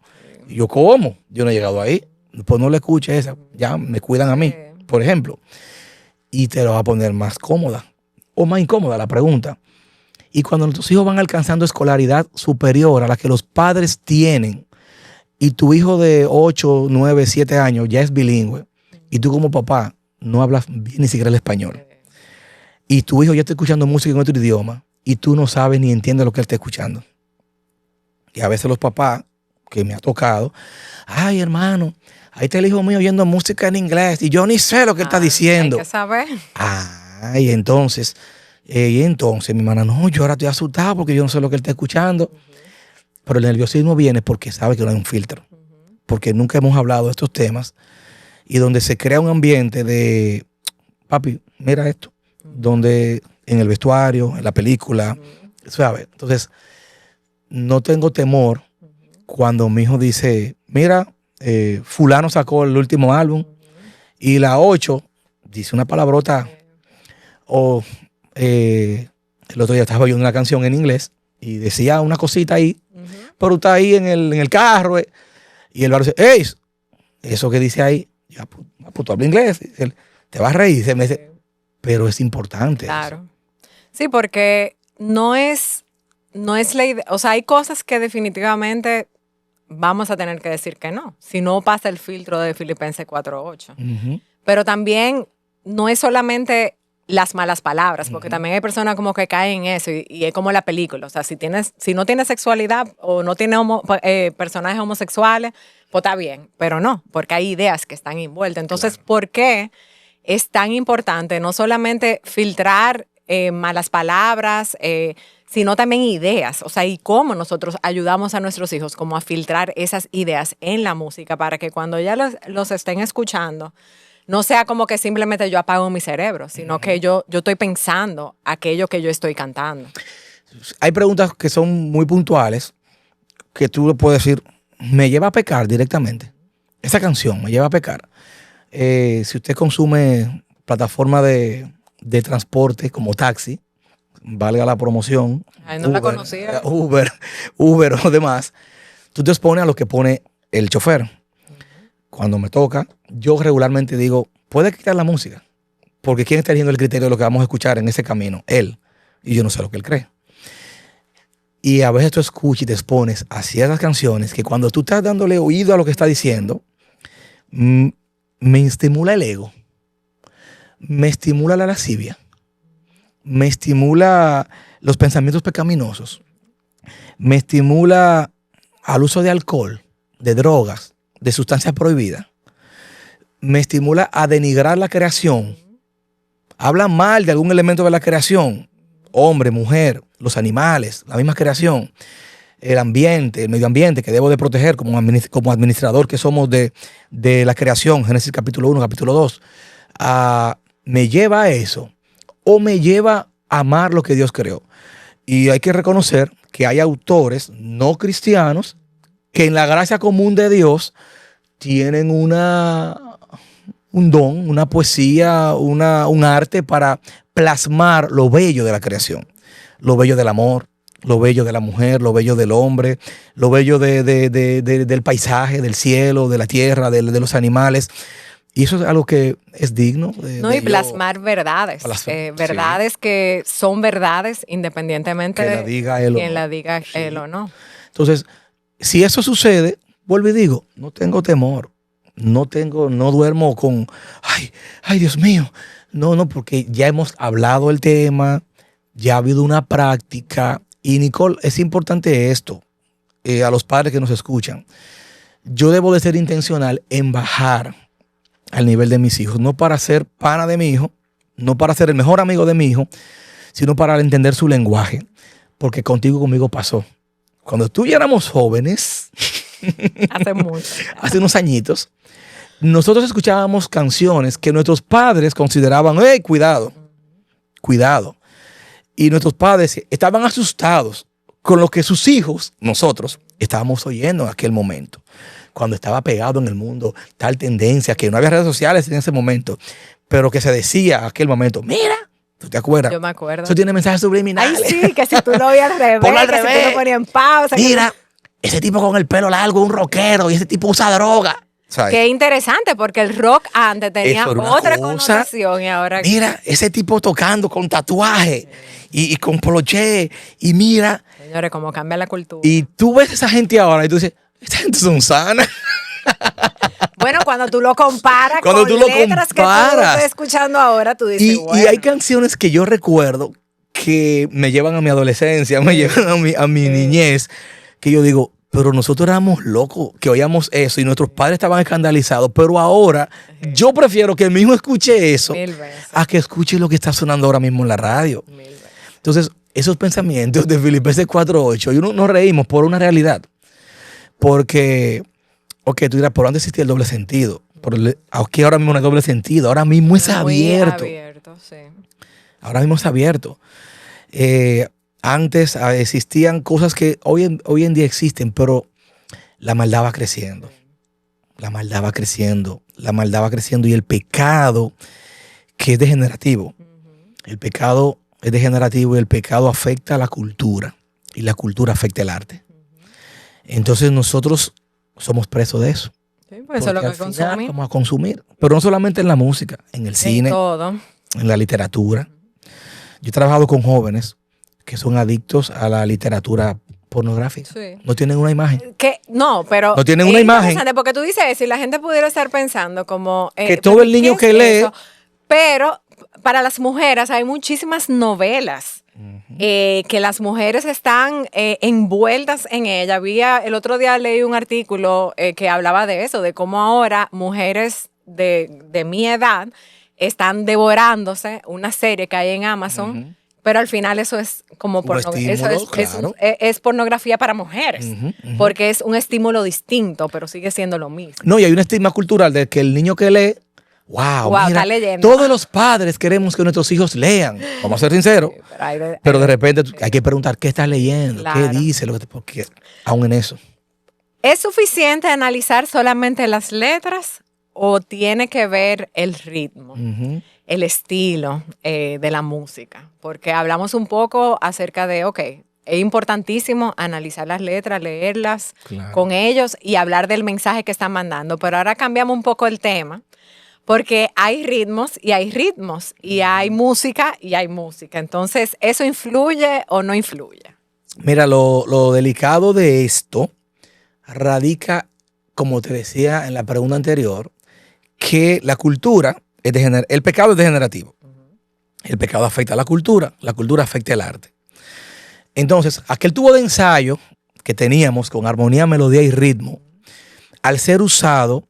Y yo, ¿cómo? Yo no he llegado ahí. Pues no le escuche esa. Ya me cuidan a mí, por ejemplo. Y te lo va a poner más cómoda o más incómoda la pregunta. Y cuando nuestros hijos van alcanzando escolaridad superior a la que los padres tienen, y tu hijo de 8, 9, 7 años ya es bilingüe, y tú como papá no hablas bien ni siquiera el español, y tu hijo ya está escuchando música en otro idioma, y tú no sabes ni entiendes lo que él está escuchando. Y a veces los papás, que me ha tocado, ay hermano, ahí está el hijo mío oyendo música en inglés, y yo ni sé lo que él está diciendo. Hay que saber. Y entonces mi hermana, no, yo ahora estoy asustado porque yo no sé lo que él está escuchando. Pero el nerviosismo viene porque sabe que no hay un filtro. Porque nunca hemos hablado de estos temas. Y donde se crea un ambiente de, papi, mira esto. Donde en el vestuario, en la película, ¿sabes? Entonces, no tengo temor cuando mi hijo dice, mira, fulano sacó el último álbum y la 8 dice una palabrota. O el otro día estaba oyendo una canción en inglés y decía una cosita ahí, pero está ahí en el carro y el barrio dice, ¡ey! Eso que dice ahí, ya, pues tú hablas inglés, te vas a reír, se me dice, pero es importante. Claro. Eso. Sí, porque no es la idea, o sea, hay cosas que definitivamente vamos a tener que decir que no, si no pasa el filtro de Filipenses 4:8. Pero también no es solamente las malas palabras, porque también hay personas como que caen en eso y es como la película. O sea, si no tienes sexualidad o no tienes personajes homosexuales, pues está bien, pero no, porque hay ideas que están envueltas. Entonces, claro. ¿Por qué es tan importante no solamente filtrar malas palabras, sino también ideas? O sea, y cómo nosotros ayudamos a nuestros hijos como a filtrar esas ideas en la música para que cuando ya los estén escuchando, no sea como que simplemente yo apago mi cerebro, sino que yo estoy pensando aquello que yo estoy cantando. Hay preguntas que son muy puntuales, que tú puedes decir, me lleva a pecar directamente. Esa canción me lleva a pecar. Si usted consume plataforma de transporte como taxi, valga la promoción, ay, no la conocía. Uber o demás, tú te expones a lo que pone el chofer. Cuando me toca, yo regularmente digo, puede quitar la música, porque ¿quién está eligiendo el criterio de lo que vamos a escuchar en ese camino? Él. Y yo no sé lo que él cree. Y a veces tú escuchas y te expones a ciertas canciones que cuando tú estás dándole oído a lo que está diciendo, me estimula el ego, me estimula la lascivia, me estimula los pensamientos pecaminosos, me estimula al uso de alcohol, de drogas, de sustancias prohibidas, me estimula a denigrar la creación, habla mal de algún elemento de la creación, hombre, mujer, los animales, la misma creación, el ambiente, el medio ambiente que debo de proteger como administrador que somos de la creación, Génesis capítulo 1, capítulo 2, me lleva a eso o me lleva a amar lo que Dios creó. Y hay que reconocer que hay autores no cristianos que en la gracia común de Dios tienen un don, una poesía, un arte para plasmar lo bello de la creación, lo bello del amor, lo bello de la mujer, lo bello del hombre, lo bello del paisaje, del cielo, de la tierra, de los animales. Y eso es algo que es digno y plasmar verdades. Verdades que son verdades independientemente de quien la diga él o no. Entonces, si eso sucede, vuelvo y digo, no tengo temor. No duermo con, ay, Dios mío. No, porque ya hemos hablado el tema, ya ha habido una práctica. Y Nicole, es importante esto, a los padres que nos escuchan. Yo debo de ser intencional en bajar al nivel de mis hijos, no para ser pana de mi hijo, no para ser el mejor amigo de mi hijo, sino para entender su lenguaje, porque conmigo pasó. Cuando tú y éramos jóvenes, hace unos añitos, nosotros escuchábamos canciones que nuestros padres consideraban, ¡hey, cuidado! Y nuestros padres estaban asustados con lo que sus hijos, nosotros, estábamos oyendo en aquel momento. Cuando estaba pegado en el mundo tal tendencia, que no había redes sociales en ese momento, pero que se decía en aquel momento, mira, ¿tú te acuerdas? Yo me acuerdo. Eso tiene mensajes subliminales. Ay, sí, que si tú lo oías al revés, al que revés. si tú lo ponías en pausa. Mira, ese tipo con el pelo largo, un rockero, y ese tipo usa droga. ¿Sabes? Qué interesante, porque el rock antes tenía otra connotación y ahora... Mira, ese tipo tocando con tatuaje y con poloché, y mira... Señores, cómo cambia la cultura. Y tú ves a esa gente ahora y tú dices, esta gente son sanas. Bueno, cuando tú lo comparas con letras que tú estás escuchando ahora, tú dices, y hay canciones que yo recuerdo que me llevan a mi adolescencia, me llevan a mi niñez, que yo digo, pero nosotros éramos locos que oíamos eso y nuestros padres estaban escandalizados, pero ahora yo prefiero que mi hijo escuche eso a que escuche lo que está sonando ahora mismo en la radio. Entonces, esos pensamientos de Filipenses 4:8, y uno nos reímos por una realidad. Porque, tú dirás, por dónde existía el doble sentido. Aquí ahora mismo no hay doble sentido, ahora mismo es abierto. Sí. Ahora mismo es abierto. Antes existían cosas que hoy en día existen, pero la maldad va creciendo. La maldad va creciendo y el pecado, que es degenerativo. El pecado es degenerativo y el pecado afecta a la cultura y la cultura afecta el arte. Entonces nosotros somos presos de eso. Sí, pues eso es lo que consumimos. Vamos a consumir, pero no solamente en la música, en el cine, todo. En la literatura. Yo he trabajado con jóvenes que son adictos a la literatura pornográfica. Sí. No tienen una imagen. No tienen una imagen. Porque tú dices eso y la gente pudiera estar pensando como... que todo el niño que lee... Eso? Pero para las mujeres hay muchísimas novelas que las mujeres están envueltas en ella. El otro día leí un artículo que hablaba de eso, de cómo ahora mujeres de mi edad están devorándose una serie que hay en Amazon, pero al final eso es como es pornografía para mujeres, porque es un estímulo distinto, pero sigue siendo lo mismo. No, y hay un estigma cultural de que el niño que lee, wow, mira, está leyendo. Todos los padres queremos que nuestros hijos lean. Vamos a ser sinceros. Sí, pero de repente hay que preguntar qué estás leyendo, qué dice, porque aún en eso. ¿Es suficiente analizar solamente las letras o tiene que ver el ritmo, el estilo de la música? Porque hablamos un poco acerca de, es importantísimo analizar las letras, leerlas con ellos y hablar del mensaje que están mandando. Pero ahora cambiamos un poco el tema. Porque hay ritmos y hay música y hay música. Entonces, ¿eso influye o no influye? Mira, lo delicado de esto radica, como te decía en la pregunta anterior, que la cultura, el pecado es degenerativo. El pecado afecta a la cultura afecta al arte. Entonces, aquel tubo de ensayo que teníamos con armonía, melodía y ritmo, al ser usado,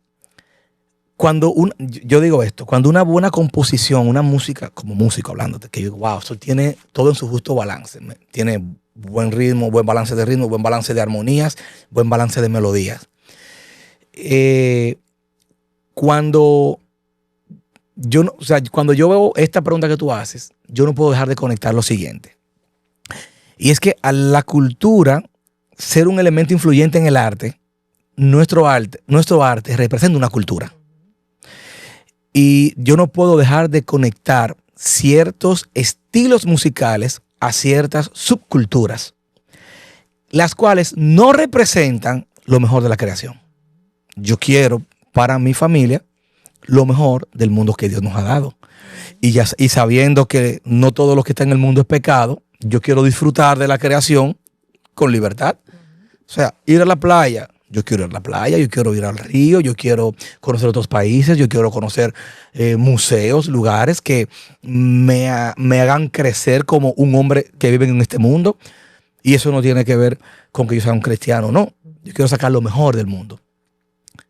yo digo esto, cuando una buena composición, una música, como músico hablándote, que yo digo, wow, eso tiene todo en su justo balance. Tiene buen ritmo, buen balance de ritmo, buen balance de armonías, buen balance de melodías. Cuando yo veo esta pregunta que tú haces, yo no puedo dejar de conectar lo siguiente. Y es que a la cultura, ser un elemento influyente en el arte, nuestro arte representa una cultura. Y yo no puedo dejar de conectar ciertos estilos musicales a ciertas subculturas, las cuales no representan lo mejor de la creación. Yo quiero para mi familia lo mejor del mundo que Dios nos ha dado. Y sabiendo que no todo lo que está en el mundo es pecado, yo quiero disfrutar de la creación con libertad. O sea, ir a la playa, yo quiero ir a la playa, yo quiero ir al río, yo quiero conocer otros países, yo quiero conocer museos, lugares que me hagan crecer como un hombre que vive en este mundo. Y eso no tiene que ver con que yo sea un cristiano, no. Yo quiero sacar lo mejor del mundo.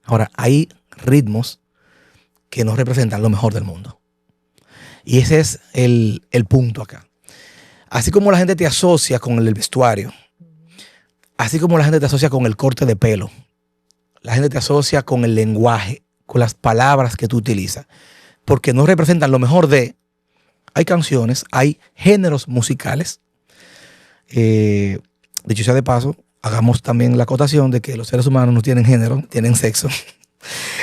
Ahora, hay ritmos que no representan lo mejor del mundo. Y ese es el punto acá. Así como la gente te asocia con el vestuario, así como la gente te asocia con el corte de pelo, la gente te asocia con el lenguaje, con las palabras que tú utilizas, porque no representan lo mejor de... Hay canciones, hay géneros musicales. Dicho sea de paso, hagamos también la acotación de que los seres humanos no tienen género, tienen sexo.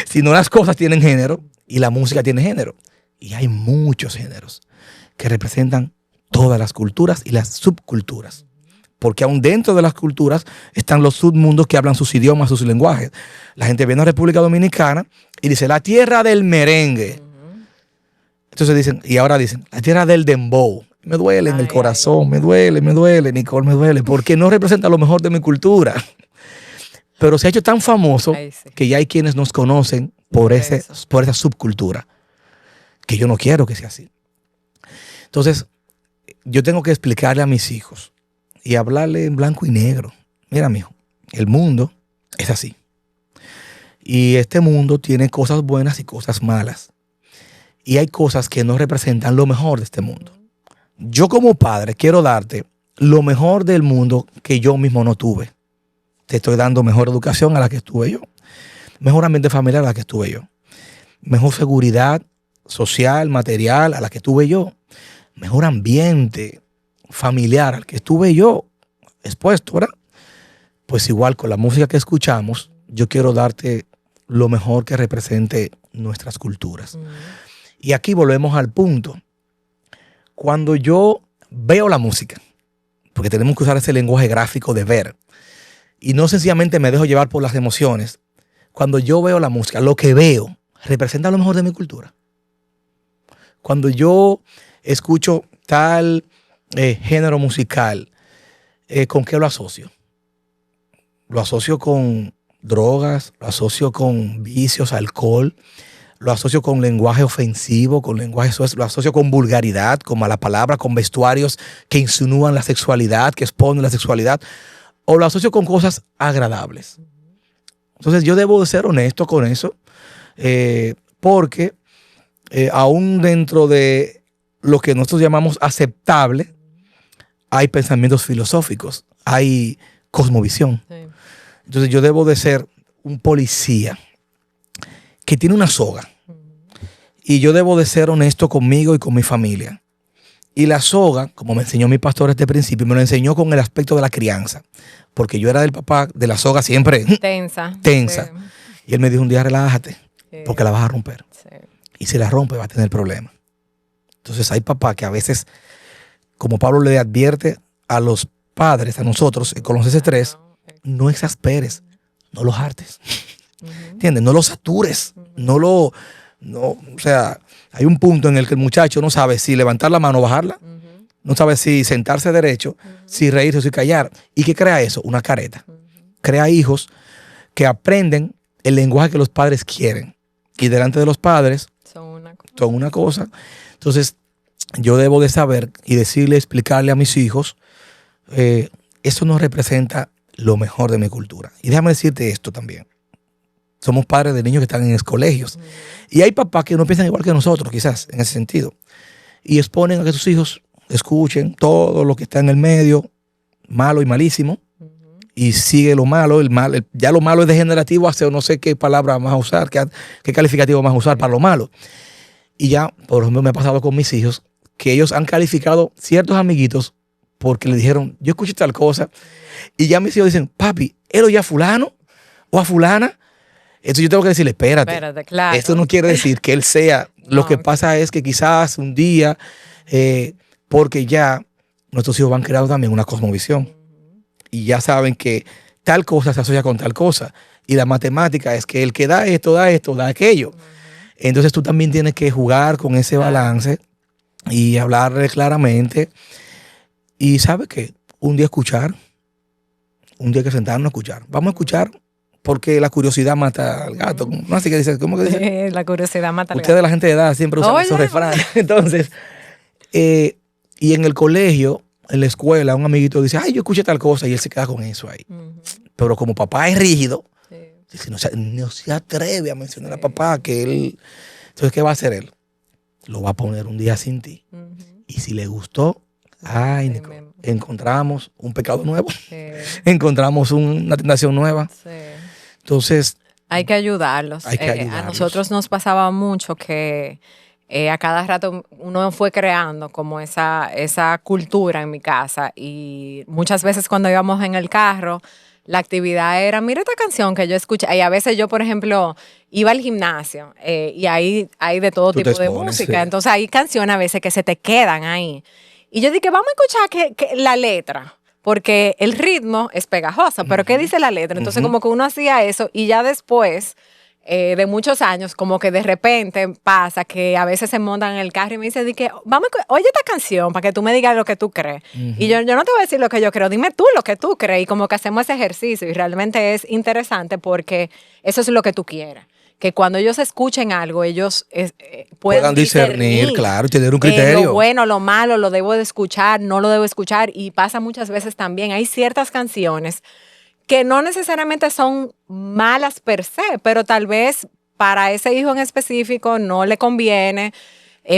Sino las cosas tienen género y la música tiene género. Y hay muchos géneros que representan todas las culturas y las subculturas. Porque aún dentro de las culturas están los submundos que hablan sus idiomas, sus lenguajes. La gente viene a República Dominicana y dice, la tierra del merengue. Entonces dicen, y ahora dicen, la tierra del dembow. Me duele en el corazón, me duele, Nicole, me duele, porque no representa lo mejor de mi cultura. Pero se ha hecho tan famoso que ya hay quienes nos conocen por esa subcultura, que yo no quiero que sea así. Entonces, yo tengo que explicarle a mis hijos y hablarle en blanco y negro. Mira, mijo, el mundo es así. Y este mundo tiene cosas buenas y cosas malas. Y hay cosas que no representan lo mejor de este mundo. Yo como padre quiero darte lo mejor del mundo que yo mismo no tuve. Te estoy dando mejor educación a la que estuve yo. Mejor ambiente familiar a la que estuve yo. Mejor seguridad social, material a la que tuve yo. Mejor ambiente familiar al que estuve yo expuesto, ¿verdad? Pues igual con la música que escuchamos, yo quiero darte lo mejor que represente nuestras culturas. Y aquí volvemos al punto. Cuando yo veo la música, porque tenemos que usar ese lenguaje gráfico de ver, y no sencillamente me dejo llevar por las emociones, cuando yo veo la música, lo que veo representa lo mejor de mi cultura. Cuando yo escucho tal género musical, ¿con qué lo asocio? Lo asocio con drogas, lo asocio con vicios, alcohol, lo asocio con lenguaje ofensivo, con lenguaje lo asocio con vulgaridad, con mala palabra, con vestuarios que insinúan la sexualidad, que exponen la sexualidad, o lo asocio con cosas agradables. Entonces yo debo de ser honesto con eso, porque aún dentro de lo que nosotros llamamos aceptable, hay pensamientos filosóficos, hay cosmovisión. Sí. Entonces yo debo de ser un policía que tiene una soga. Y yo debo de ser honesto conmigo y con mi familia. Y la soga, como me enseñó mi pastor desde el principio, me lo enseñó con el aspecto de la crianza. Porque yo era del papá de la soga siempre tensa. Sí. Y él me dijo un día, relájate, porque la vas a romper. Sí. Y si la rompe, va a tener problemas. Entonces hay papás que a veces, como Pablo le advierte a los padres, a nosotros, en Colosenses 3, no exasperes, no los hartes. ¿Entiendes? No lo satures. O sea, hay un punto en el que el muchacho no sabe si levantar la mano o bajarla. No sabe si sentarse derecho, si reírse o si callar. ¿Y qué crea eso? Una careta. Crea hijos que aprenden el lenguaje que los padres quieren. Y delante de los padres son una cosa. Entonces, yo debo de saber y decirle, explicarle a mis hijos, eso no representa lo mejor de mi cultura. Y déjame decirte esto también. Somos padres de niños que están en los colegios. Y hay papás que no piensan igual que nosotros, quizás, en ese sentido. Y exponen a que sus hijos escuchen todo lo que está en el medio, malo y malísimo, y sigue lo malo, ya lo malo es degenerativo, hace no sé qué palabra vamos a usar, qué calificativo vamos a usar para lo malo. Y ya, por ejemplo, me ha pasado con mis hijos, que ellos han calificado ciertos amiguitos porque le dijeron, yo escuché tal cosa, y ya mis hijos dicen, papi, ¿él oye a fulano o a fulana? Entonces yo tengo que decirle, espérate, claro. Esto no quiere decir que él sea. Lo que pasa es que quizás un día, porque ya nuestros hijos van creando también una cosmovisión y ya saben que tal cosa se asocia con tal cosa. Y la matemática es que el que da esto, da aquello. Entonces tú también tienes que jugar con ese balance y hablarle claramente. Y ¿sabes qué? Un día escuchar, un día que sentarnos a escuchar. Vamos a escuchar porque la curiosidad mata al gato. No, así que dice, ¿cómo que dice? La curiosidad mata al gato. Ustedes, la gente de edad, siempre usan esos refranes. Entonces, y en el colegio, en la escuela, un amiguito dice, ay, yo escuché tal cosa, y él se queda con eso ahí. Pero como papá es rígido, dice, no se atreve a mencionar a papá que él... Entonces, ¿qué va a hacer él? Lo va a poner un día sin ti. Y si le gustó, ay, Nicole, encontramos un pecado nuevo. Encontramos una tentación nueva. Entonces... Hay que ayudarlos. A nosotros nos pasaba mucho que a cada rato uno fue creando como esa cultura en mi casa, y muchas veces cuando íbamos en el carro, la actividad era, mira esta canción que yo escuché, y a veces yo, por ejemplo, iba al gimnasio y ahí hay de todo tipo de música, entonces hay canciones a veces que se te quedan ahí. Y yo dije, vamos a escuchar que la letra, porque el ritmo es pegajoso, pero ¿qué dice la letra? Entonces como que uno hacía eso, y ya después de muchos años, como que de repente pasa que a veces se montan en el carro y me dicen, vamos, oye esta canción para que tú me digas lo que tú crees. Y yo no te voy a decir lo que yo creo, dime tú lo que tú crees, y como que hacemos ese ejercicio, y realmente es interesante porque eso es lo que tú quieres. Que cuando ellos escuchen algo, ellos puedan discernir, claro, tener un criterio. Lo bueno, lo malo, lo debo de escuchar, no lo debo escuchar. Y pasa muchas veces también, hay ciertas canciones que no necesariamente son malas per se, pero tal vez para ese hijo en específico no le conviene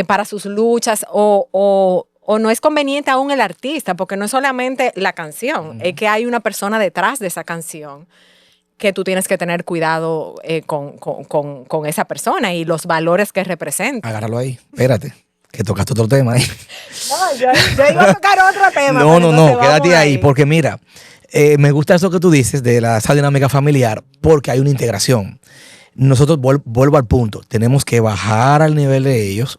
para sus luchas, o no es conveniente aún el artista, porque no es solamente la canción, es que hay una persona detrás de esa canción que tú tienes que tener cuidado con esa persona y los valores que representa. Agárralo ahí, espérate, que tocaste otro tema ahí. No, yo iba a tocar otro tema. No, quédate ahí, porque mira, me gusta eso que tú dices de esa dinámica familiar, porque hay una integración. Nosotros, vuelvo al punto, tenemos que bajar al nivel de ellos,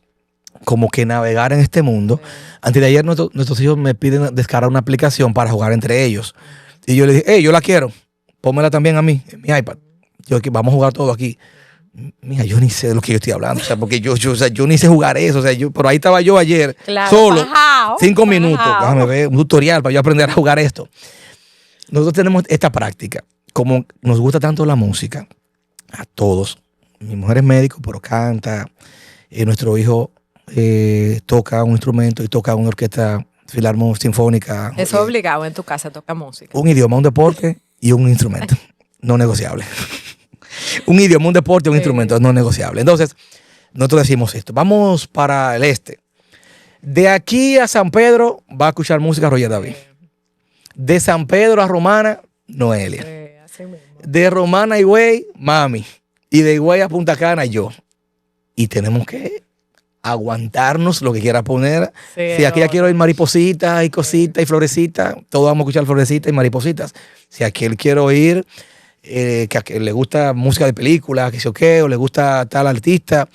como que navegar en este mundo. Antes de ayer nuestros hijos me piden descargar una aplicación para jugar entre ellos. Y yo les dije, hey, yo la quiero. Pónmela también a mí, en mi iPad. Vamos a jugar todo aquí. Mira, yo ni sé de lo que yo estoy hablando. O sea, porque yo ni sé jugar eso. O sea, pero ahí estaba yo ayer, solo, 5 minutos. Déjame ver un tutorial para yo aprender a jugar esto. Nosotros tenemos esta práctica. Como nos gusta tanto la música, a todos. Mi mujer es médico, pero canta. Nuestro hijo toca un instrumento y toca una orquesta filarmónica sinfónica. Es obligado en tu casa tocar música. Un idioma, un deporte y un instrumento no negociable. Un idioma, un deporte, un instrumento no negociable. Entonces, nosotros decimos esto. Vamos para el este. De aquí a San Pedro va a escuchar música Roger David. De San Pedro a Romana, Noelia. De Romana a Higüey, mami. Y de Higüey a Punta Cana, yo. Y tenemos que aguantarnos lo que quiera poner. Si aquí ya quiero ir maripositas y cositas y florecitas, todos vamos a escuchar florecitas y maripositas. Si aquí él quiere oír que a que le gusta música de película, que sé o qué, o le gusta tal artista,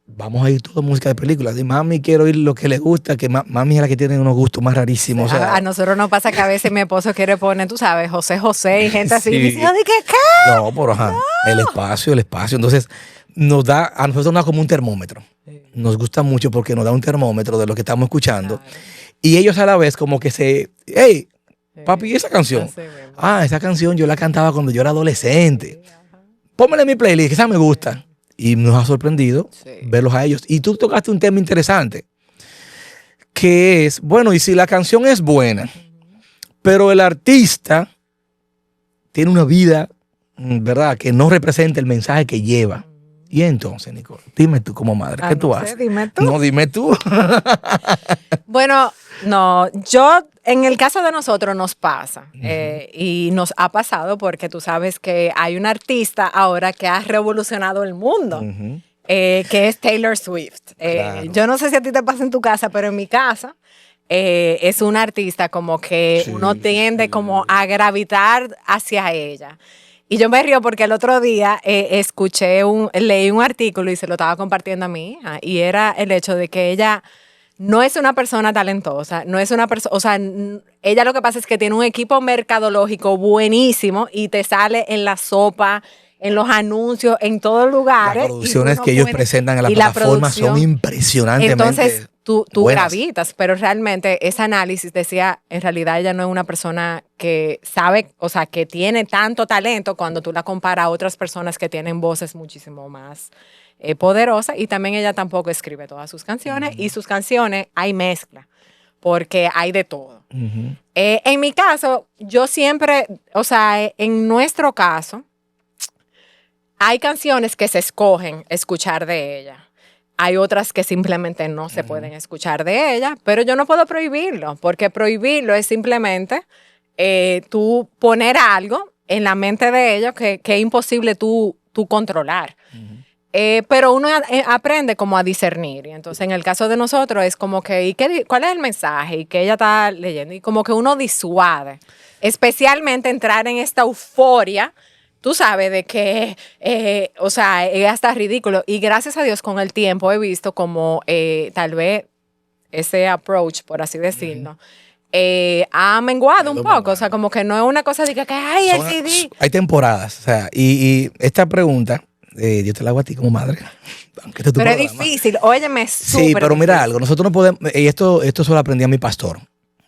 vamos a ir todo música de película. Y mami quiero oír lo que le gusta, que mami es la que tiene unos gustos más rarísimos. O sea, a nosotros nos pasa que a veces mi esposo quiere poner, tú sabes, José y gente así. Y dice, ¿qué? No, pero ajá, no. El espacio. Entonces, a nosotros nos da como un termómetro. Nos gusta mucho porque nos da un termómetro de lo que estamos escuchando. Claro. Y ellos a la vez como que hey, papi, ¿y esa canción? Esa canción yo la cantaba cuando yo era adolescente. Pónmela en mi playlist, que esa me gusta. Y nos ha sorprendido verlos a ellos. Y tú tocaste un tema interesante, que es, bueno, y si la canción es buena, pero el artista tiene una vida, ¿verdad?, que no representa el mensaje que lleva. Y entonces, Nicole, dime tú como madre, ¿qué tú haces? Dime tú. No, dime tú. Bueno, no, en el caso de nosotros nos pasa y nos ha pasado porque tú sabes que hay un artista ahora que ha revolucionado el mundo, que es Taylor Swift. Claro. Yo no sé si a ti te pasa en tu casa, pero en mi casa es una artista como que Sí, uno tiende sí. como a gravitar hacia ella. Y yo me río porque el otro día leí un artículo y se lo estaba compartiendo a mi hija, y era el hecho de que ella no es una persona talentosa, no es una persona, o sea, ella lo que pasa es que tiene un equipo mercadológico buenísimo y te sale en la sopa, en los anuncios, en todos Las lugares. producciones que ellos presentan en la plataforma son impresionantemente Entonces, tú buenas. gravitas, pero realmente ese análisis decía, en realidad ella no es una persona que sabe, o sea, que tiene tanto talento cuando tú la comparas a otras personas que tienen voces muchísimo más poderosas, y también ella tampoco escribe todas sus canciones, y sus canciones hay mezcla, porque hay de todo. En mi caso, yo siempre, o sea, en nuestro caso, hay canciones que se escogen escuchar de ella. Hay otras que simplemente no se pueden escuchar de ella, pero yo no puedo prohibirlo, porque prohibirlo es simplemente tú poner algo en la mente de ellos que es imposible tú controlar. Pero uno aprende como a discernir. Y entonces, en el caso de nosotros, es como que, ¿cuál es el mensaje? Y que ella está leyendo. Y como que uno disuade. Especialmente entrar en esta euforia, tú sabes, de que, o sea, es hasta ridículo. Y gracias a Dios, con el tiempo he visto como tal vez ese approach, por así decirlo, ha menguado un poco. O sea, como que no es una cosa de que ay, el CD. Hay temporadas, o sea, y esta pregunta, yo te la hago a ti como madre. Aunque este es tu Pero es programa. difícil, óyeme, Sí, pero mira algo, nosotros no podemos, y esto solo aprendí a mi pastor.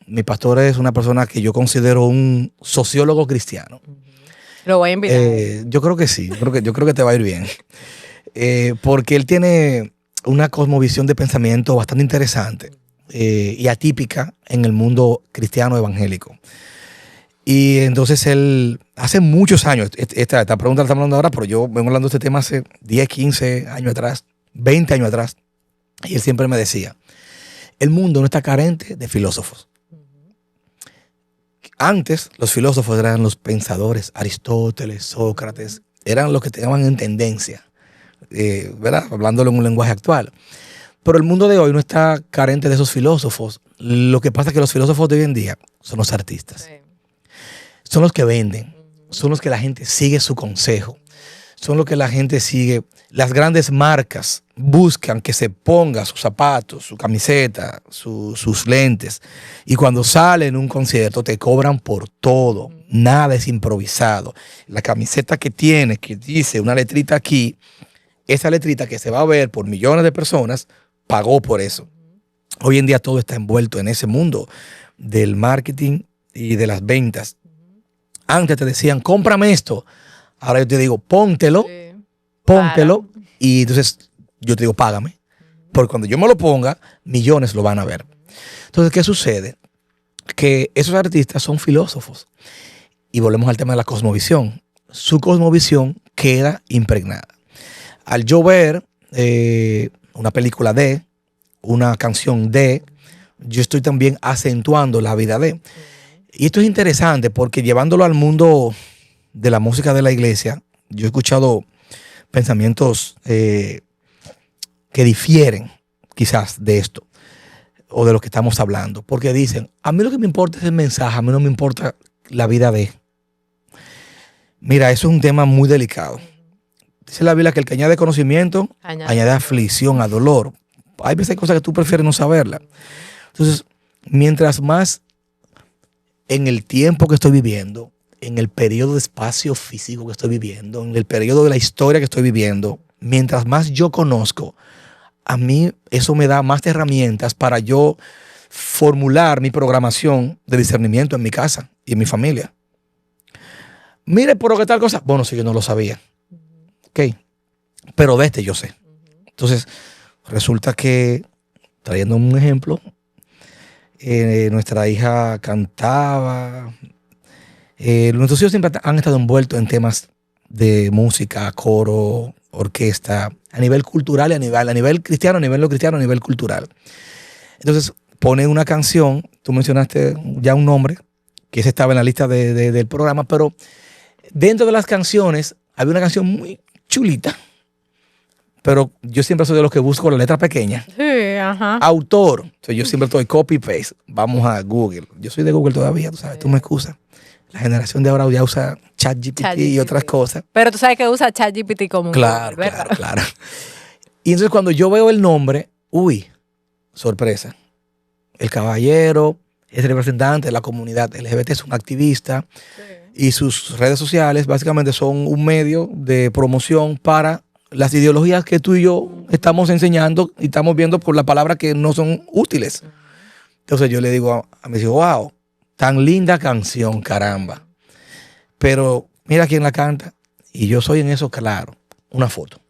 Mi pastor es una persona que yo considero un sociólogo cristiano. Lo voy a invitar. Yo creo que sí, yo creo que te va a ir bien. Porque él tiene una cosmovisión de pensamiento bastante interesante y atípica en el mundo cristiano evangélico. Y entonces él, hace muchos años, esta pregunta la estamos hablando ahora, pero yo vengo hablando de este tema hace 10, 15 años atrás, 20 años atrás. Y él siempre me decía, el mundo no está carente de filósofos. Antes los filósofos eran los pensadores, Aristóteles, Sócrates, eran los que estaban en tendencia, ¿verdad? Hablándolo en un lenguaje actual. Pero el mundo de hoy no está carente de esos filósofos. Lo que pasa es que los filósofos de hoy en día son los artistas. Sí. Son los que venden, son los que la gente sigue su consejo, son los que la gente sigue. Las grandes marcas buscan que se ponga sus zapatos, su camiseta, sus lentes. Y cuando sale en un concierto te cobran por todo. Nada es improvisado. La camiseta que tiene, que dice una letrita aquí, esa letrita que se va a ver por millones de personas, pagó por eso. Hoy en día todo está envuelto en ese mundo del marketing y de las ventas. Antes te decían, cómprame esto. Ahora yo te digo, póntelo. Sí. Póntelo. Y entonces yo te digo, págame. Porque cuando yo me lo ponga, millones lo van a ver. Entonces, ¿qué sucede? Que esos artistas son filósofos. Y volvemos al tema de la cosmovisión. Su cosmovisión queda impregnada. Al yo ver una película de, una canción de, yo estoy también acentuando la vida de. Y esto es interesante porque llevándolo al mundo de la música de la iglesia, yo he escuchado pensamientos que difieren quizás de esto o de lo que estamos hablando. Porque dicen, a mí lo que me importa es el mensaje, a mí no me importa la vida de. Mira, eso es un tema muy delicado. Dice la Biblia que el que añade conocimiento añade aflicción, a dolor. Hay veces hay cosas que tú prefieres no saberlas. Entonces, mientras más en el tiempo que estoy viviendo, en el periodo de espacio físico que estoy viviendo, en el periodo de la historia que estoy viviendo, mientras más yo conozco, a mí eso me da más herramientas para yo formular mi programación de discernimiento en mi casa y en mi familia. Mire, por qué tal cosa. Bueno, sí, yo no lo sabía. Ok. Pero de este yo sé. Entonces, resulta que, trayendo un ejemplo, nuestra hija cantaba. Nuestros hijos siempre han estado envueltos en temas de música, coro, orquesta, a nivel cultural y a nivel cristiano, a nivel no cristiano, a nivel cultural. Entonces, pone una canción, tú mencionaste ya un nombre, que ese estaba en la lista del programa, pero dentro de las canciones había una canción muy chulita, pero yo siempre soy de los que busco la letra pequeña. Sí, ajá. Autor. O sea, yo siempre estoy copy-paste. Vamos a Google. Yo soy de Google todavía, tú sabes, tú me excusas. La generación de ahora ya usa ChatGPT y otras cosas. Pero tú sabes que usa ChatGPT como un Claro, Google, ¿verdad? claro. Y entonces cuando yo veo el nombre, sorpresa. El caballero es representante de la comunidad LGBT, es un activista. Y sus redes sociales básicamente son un medio de promoción para las ideologías que tú y yo estamos enseñando y estamos viendo por la palabra que no son útiles. Entonces yo le digo a mis hijos, wow, tan linda canción, caramba. Pero mira quién la canta. Y yo soy en eso claro. Una foto.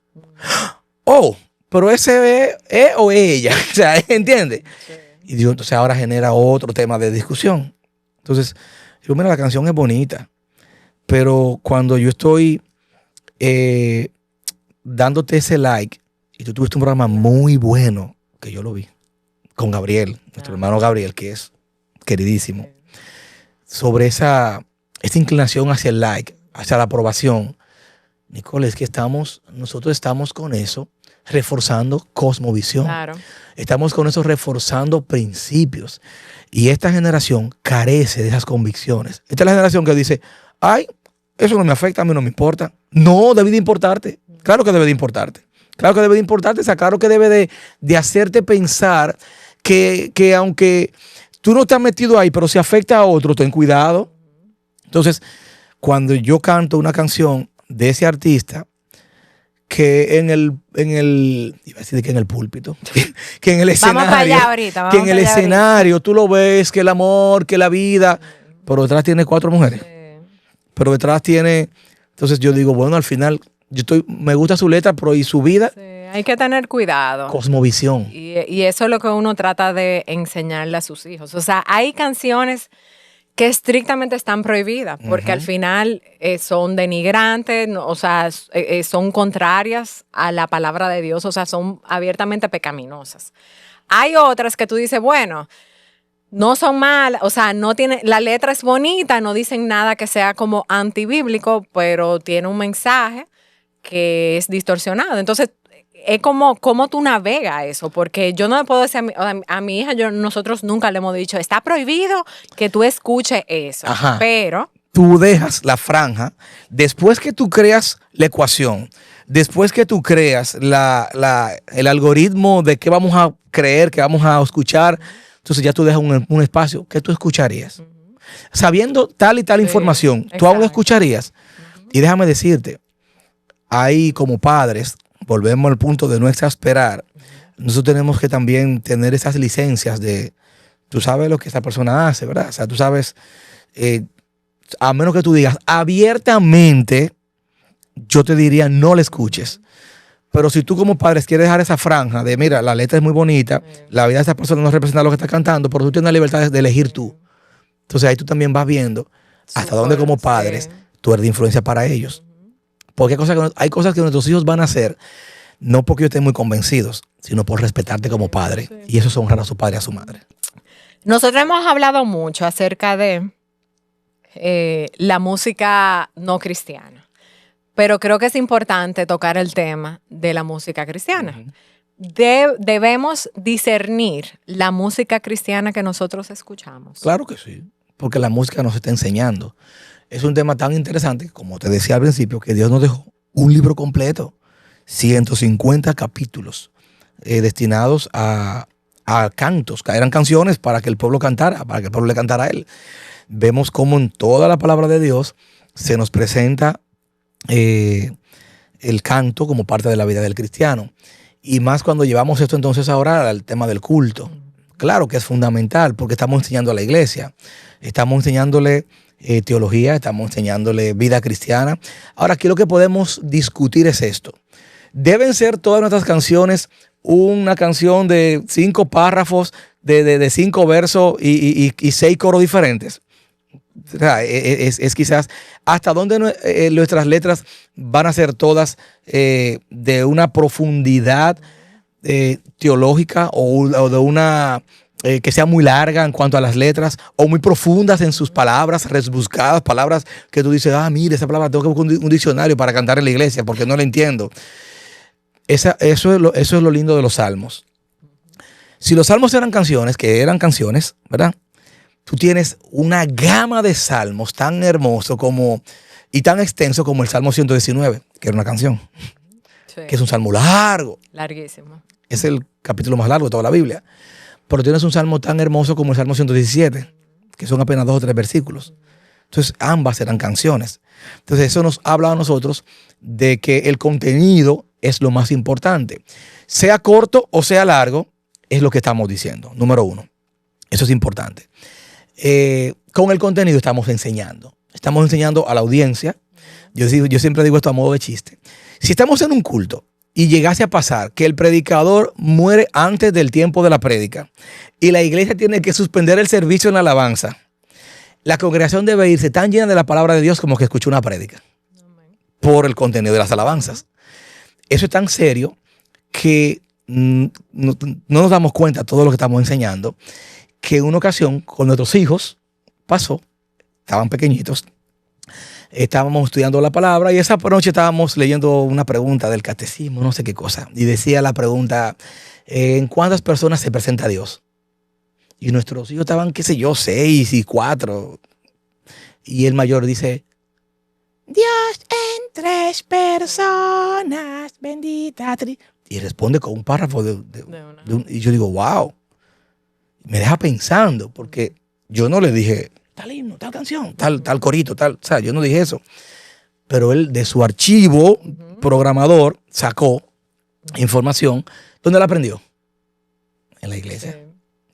Oh, pero ese es o es ella. O sea, ¿entiendes? Y Dios, entonces ahora genera otro tema de discusión. Entonces, digo, mira, la canción es bonita. Pero cuando yo estoy dándote ese like y tú tuviste un programa muy bueno, que yo lo vi, con Gabriel, nuestro hermano Gabriel, que es queridísimo, sobre esta inclinación hacia el like, hacia la aprobación. Nicole, es que nosotros estamos con eso reforzando cosmovisión. Claro. Estamos con eso reforzando principios. Y esta generación carece de esas convicciones. Esta es la generación que dice, ay, eso no me afecta, a mí no me importa. No, debe de importarte. Claro que debe de importarte. Claro que debe de importarte. O sea, claro que debe de hacerte pensar que aunque tú no estás metido ahí, pero si afecta a otro, ten cuidado. Entonces, cuando yo canto una canción de ese artista, que en el púlpito, que en el escenario, vamos para allá ahorita, que en el escenario tú lo ves, que el amor, que la vida, pero detrás tiene 4 mujeres. Pero detrás tiene, entonces yo digo, bueno, al final me gusta su letra, pero y su vida. Sí, hay que tener cuidado. Cosmovisión. Y eso es lo que uno trata de enseñarle a sus hijos. O sea, hay canciones que estrictamente están prohibidas, porque al final son denigrantes, o sea, son contrarias a la palabra de Dios, o sea, son abiertamente pecaminosas. Hay otras que tú dices, bueno, no son malas, o sea, la letra es bonita, no dicen nada que sea como antibíblico, pero tiene un mensaje que es distorsionado. Entonces, es como tú navegas eso, porque yo no le puedo decir a mi hija, nosotros nunca le hemos dicho, está prohibido que tú escuches eso. Ajá. Pero tú dejas la franja, después que tú creas la ecuación, después que tú creas el algoritmo de qué vamos a creer, qué vamos a escuchar, entonces ya tú dejas un espacio que tú escucharías. Sabiendo tal y tal información, tú aún lo escucharías. Y déjame decirte, hay como padres, volvemos al punto de no exasperar, nosotros tenemos que también tener esas licencias de, tú sabes lo que esa persona hace, ¿verdad? O sea, tú sabes, a menos que tú digas abiertamente, yo te diría no le escuches. Pero si tú como padres quieres dejar esa franja de, mira, la letra es muy bonita, la vida de esa persona no representa lo que está cantando, pero tú tienes la libertad de elegir tú. Entonces ahí tú también vas viendo hasta dónde como padres tú eres de influencia para ellos. Porque hay cosas que nuestros hijos van a hacer, no porque ellos estén muy convencidos, sino por respetarte como padre. Sí. Y eso es honrar a su padre y a su madre. Nosotros hemos hablado mucho acerca de la música no cristiana, pero creo que es importante tocar el tema de la música cristiana. Debemos discernir la música cristiana que nosotros escuchamos. Claro que sí, porque la música nos está enseñando. Es un tema tan interesante, como te decía al principio, que Dios nos dejó un libro completo, 150 capítulos destinados a cantos, que eran canciones para que el pueblo cantara, para que el pueblo le cantara a él. Vemos cómo en toda la palabra de Dios se nos presenta el canto como parte de la vida del cristiano. Y más cuando llevamos esto entonces ahora al tema del culto. Claro que es fundamental porque estamos enseñando a la iglesia, estamos enseñándole teología, estamos enseñándole vida cristiana. Ahora, aquí lo que podemos discutir es esto. ¿Deben ser todas nuestras canciones una canción de 5 párrafos, de 5 versos y 6 coros diferentes? O sea, es quizás hasta dónde nuestras letras van a ser todas de una profundidad teológica o de una que sea muy larga en cuanto a las letras o muy profundas en sus palabras, rebuscadas, palabras que tú dices, mire, esa palabra tengo que buscar un diccionario para cantar en la iglesia porque no la entiendo. Eso es lo lindo de los salmos. Si los salmos eran canciones, ¿verdad? Tú tienes una gama de salmos tan hermoso y tan extenso como el Salmo 119, que era una canción, sí, que es un salmo largo. Larguísimo. Es el capítulo más largo de toda la Biblia. Pero tienes un salmo tan hermoso como el Salmo 117, que son apenas 2 o 3 versículos. Entonces, ambas eran canciones. Entonces, eso nos habla a nosotros de que el contenido es lo más importante. Sea corto o sea largo, es lo que estamos diciendo. Número 1. Eso es importante. Con el contenido estamos enseñando. Estamos enseñando a la audiencia. Yo siempre digo esto a modo de chiste. Si estamos en un culto y llegase a pasar que el predicador muere antes del tiempo de la prédica y la iglesia tiene que suspender el servicio en la alabanza, la congregación debe irse tan llena de la palabra de Dios como que escuchó una prédica por el contenido de las alabanzas. Eso es tan serio que no nos damos cuenta de todo lo que estamos enseñando, que en una ocasión con nuestros hijos pasó, estaban pequeñitos, estábamos estudiando la palabra y esa noche estábamos leyendo una pregunta del catecismo, no sé qué cosa, y decía la pregunta, ¿en cuántas personas se presenta Dios? Y nuestros hijos estaban, 6 y 4. Y el mayor dice, Dios en 3 personas, bendita. Y responde con un párrafo y yo digo, wow. Me deja pensando, porque yo no le dije, tal himno, tal canción, tal corito, tal. O sea, yo no dije eso. Pero él de su archivo programador sacó información. ¿Dónde la aprendió? En la iglesia. Sí.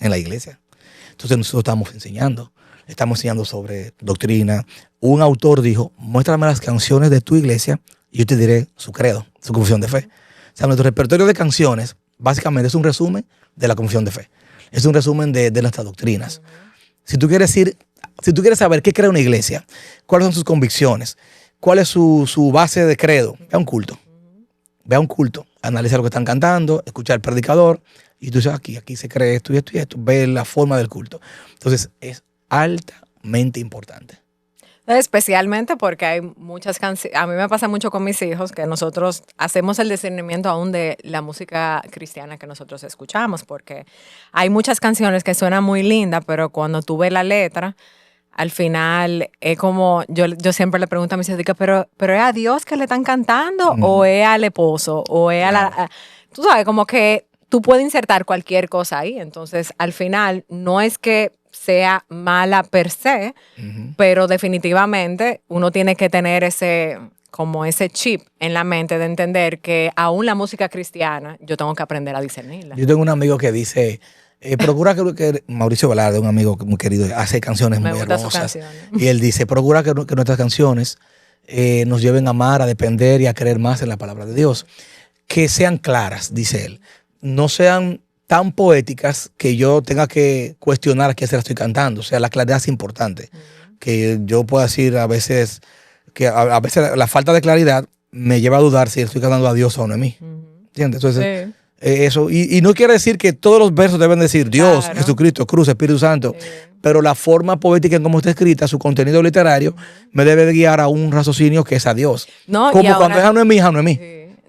En la iglesia. Entonces nosotros estamos enseñando sobre doctrina. Un autor dijo, muéstrame las canciones de tu iglesia y yo te diré su credo, su confesión de fe. O sea, nuestro repertorio de canciones básicamente es un resumen de la confesión de fe. Es un resumen de nuestras doctrinas. Si tú quieres saber qué cree una iglesia, cuáles son sus convicciones, cuál es su base de credo, ve a un culto. Ve a un culto, analiza lo que están cantando, escucha al predicador y tú dices, aquí se cree esto y esto y esto. Ve la forma del culto. Entonces, es altamente importante. Especialmente porque hay muchas canciones, a mí me pasa mucho con mis hijos que nosotros hacemos el discernimiento aún de la música cristiana que nosotros escuchamos, porque hay muchas canciones que suenan muy lindas, pero cuando tú ves la letra, al final es como, yo siempre le pregunto a mis hijos, pero ¿es a Dios que le están cantando o es al esposo o es tú sabes, como que tú puedes insertar cualquier cosa ahí, entonces al final no es que sea mala per se, pero definitivamente uno tiene que tener ese chip en la mente de entender que aún la música cristiana yo tengo que aprender a discernirla. Yo tengo un amigo que dice, procura que Mauricio Velarde, un amigo muy querido, hace canciones muy hermosas. Y él dice, procura que nuestras canciones nos lleven a amar, a depender y a creer más en la palabra de Dios. Que sean claras, dice él. No sean tan poéticas que yo tenga que cuestionar a quién se la estoy cantando. O sea, la claridad es importante. Que yo puedo decir a veces que a veces la falta de claridad me lleva a dudar si estoy cantando a Dios o a Noemí. ¿Entiendes? Entonces, eso. Y no quiere decir que todos los versos deben decir Dios, claro, Jesucristo, Cruz, Espíritu Santo. Pero la forma poética en cómo está escrita, su contenido literario, me debe de guiar a un raciocinio que es a Dios. No, como cuando es a Noemí, a Noemí.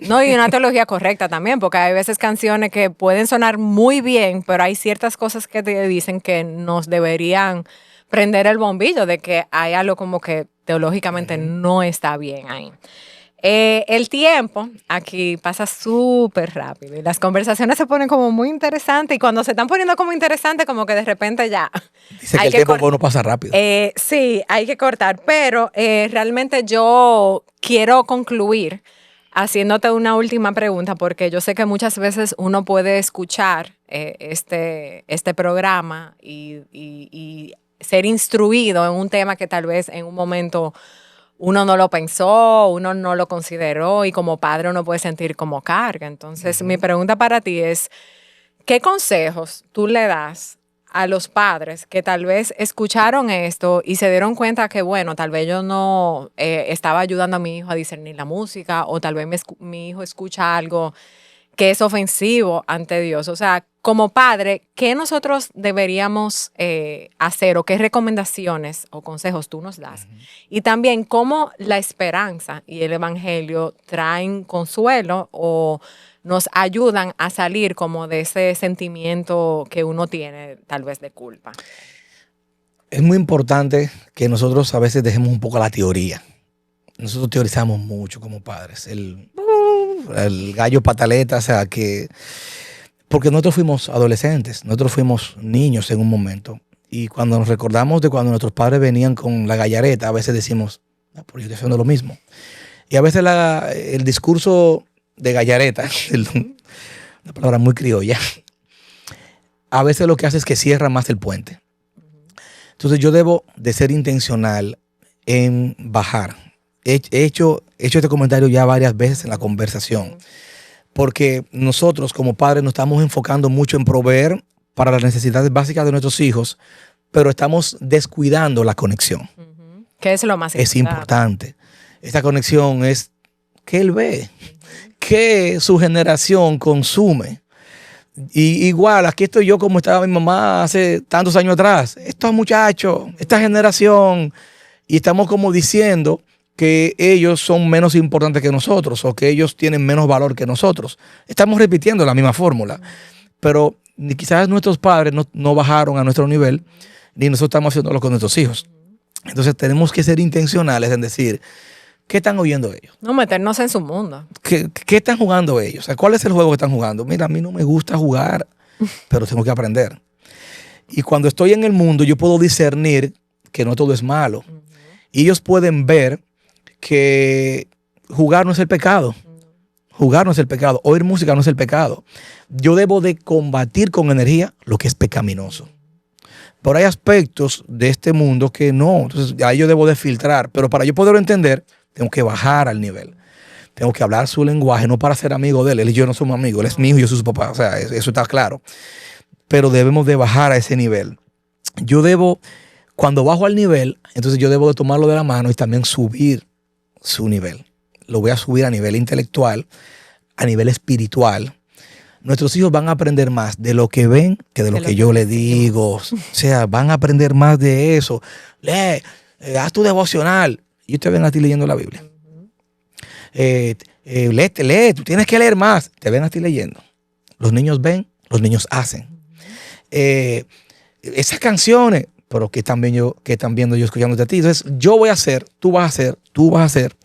No, y una teología correcta también, porque hay veces canciones que pueden sonar muy bien, pero hay ciertas cosas que te dicen que nos deberían prender el bombillo de que hay algo como que teológicamente no está bien ahí. El tiempo aquí pasa súper rápido y las conversaciones se ponen como muy interesantes y cuando se están poniendo como interesantes como que de repente ya... Dice que el tiempo no pasa rápido. Sí, hay que cortar, pero realmente yo quiero concluir haciéndote una última pregunta, porque yo sé que muchas veces uno puede escuchar este programa y ser instruido en un tema que tal vez en un momento uno no lo pensó, uno no lo consideró y como padre uno puede sentir como carga. Entonces, mi pregunta para ti es, ¿qué consejos tú le das a los padres que tal vez escucharon esto y se dieron cuenta que, bueno, tal vez yo no estaba ayudando a mi hijo a discernir la música o tal vez mi hijo escucha algo que es ofensivo ante Dios? O sea, como padre, ¿qué nosotros deberíamos hacer o qué recomendaciones o consejos tú nos das? Y también cómo la esperanza y el evangelio traen consuelo o nos ayudan a salir como de ese sentimiento que uno tiene tal vez de culpa. Es muy importante que nosotros a veces dejemos un poco la teoría. Nosotros teorizamos mucho como padres. El gallo pataleta, o sea, que... Porque nosotros fuimos adolescentes, nosotros fuimos niños en un momento. Y cuando nos recordamos de cuando nuestros padres venían con la gallareta, a veces decimos, no, pero yo estoy haciendo lo mismo. Y a veces el discurso de gallareta, una palabra muy criolla, a veces lo que hace es que cierra más el puente. Entonces yo debo de ser intencional en bajar. He hecho este comentario ya varias veces en la conversación. Porque nosotros como padres nos estamos enfocando mucho en proveer para las necesidades básicas de nuestros hijos, pero estamos descuidando la conexión. ¿Qué es lo más importante? Es importante. Esta conexión es que él ve, que su generación consume. Y igual, aquí estoy yo como estaba mi mamá hace tantos años atrás. Estos muchachos, esta generación, y estamos como diciendo que ellos son menos importantes que nosotros o que ellos tienen menos valor que nosotros. Estamos repitiendo la misma fórmula, pero quizás nuestros padres no bajaron a nuestro nivel, ni nosotros estamos haciéndolo con nuestros hijos. Entonces tenemos que ser intencionales en decir, ¿qué están oyendo ellos? No meternos en su mundo. ¿Qué están jugando ellos? O sea, ¿cuál es el juego que están jugando? Mira, a mí no me gusta jugar, pero tengo que aprender. Y cuando estoy en el mundo, yo puedo discernir que no todo es malo. Y ellos pueden ver que jugar no es el pecado. Jugar no es el pecado. Oír música no es el pecado. Yo debo de combatir con energía lo que es pecaminoso. Pero hay aspectos de este mundo que no. Entonces ahí yo debo de filtrar. Pero para yo poderlo entender, tengo que bajar al nivel. Tengo que hablar su lenguaje, no para ser amigo de él. Él y yo no somos amigos. Él es mi hijo y yo soy su papá. O sea, eso está claro. Pero debemos de bajar a ese nivel. Cuando bajo al nivel, entonces yo debo de tomarlo de la mano y también subir su nivel. Lo voy a subir a nivel intelectual, a nivel espiritual. Nuestros hijos van a aprender más de lo que ven que de lo que yo les digo. O sea, van a aprender más de eso. Lee, haz tu devocional. Y te ven a ti leyendo la Biblia. Lee, tú tienes que leer más. Te ven a ti leyendo. Los niños ven, los niños hacen. Esas canciones, pero que están viendo yo escuchándote a ti. Entonces, yo voy a ser, tú vas a ser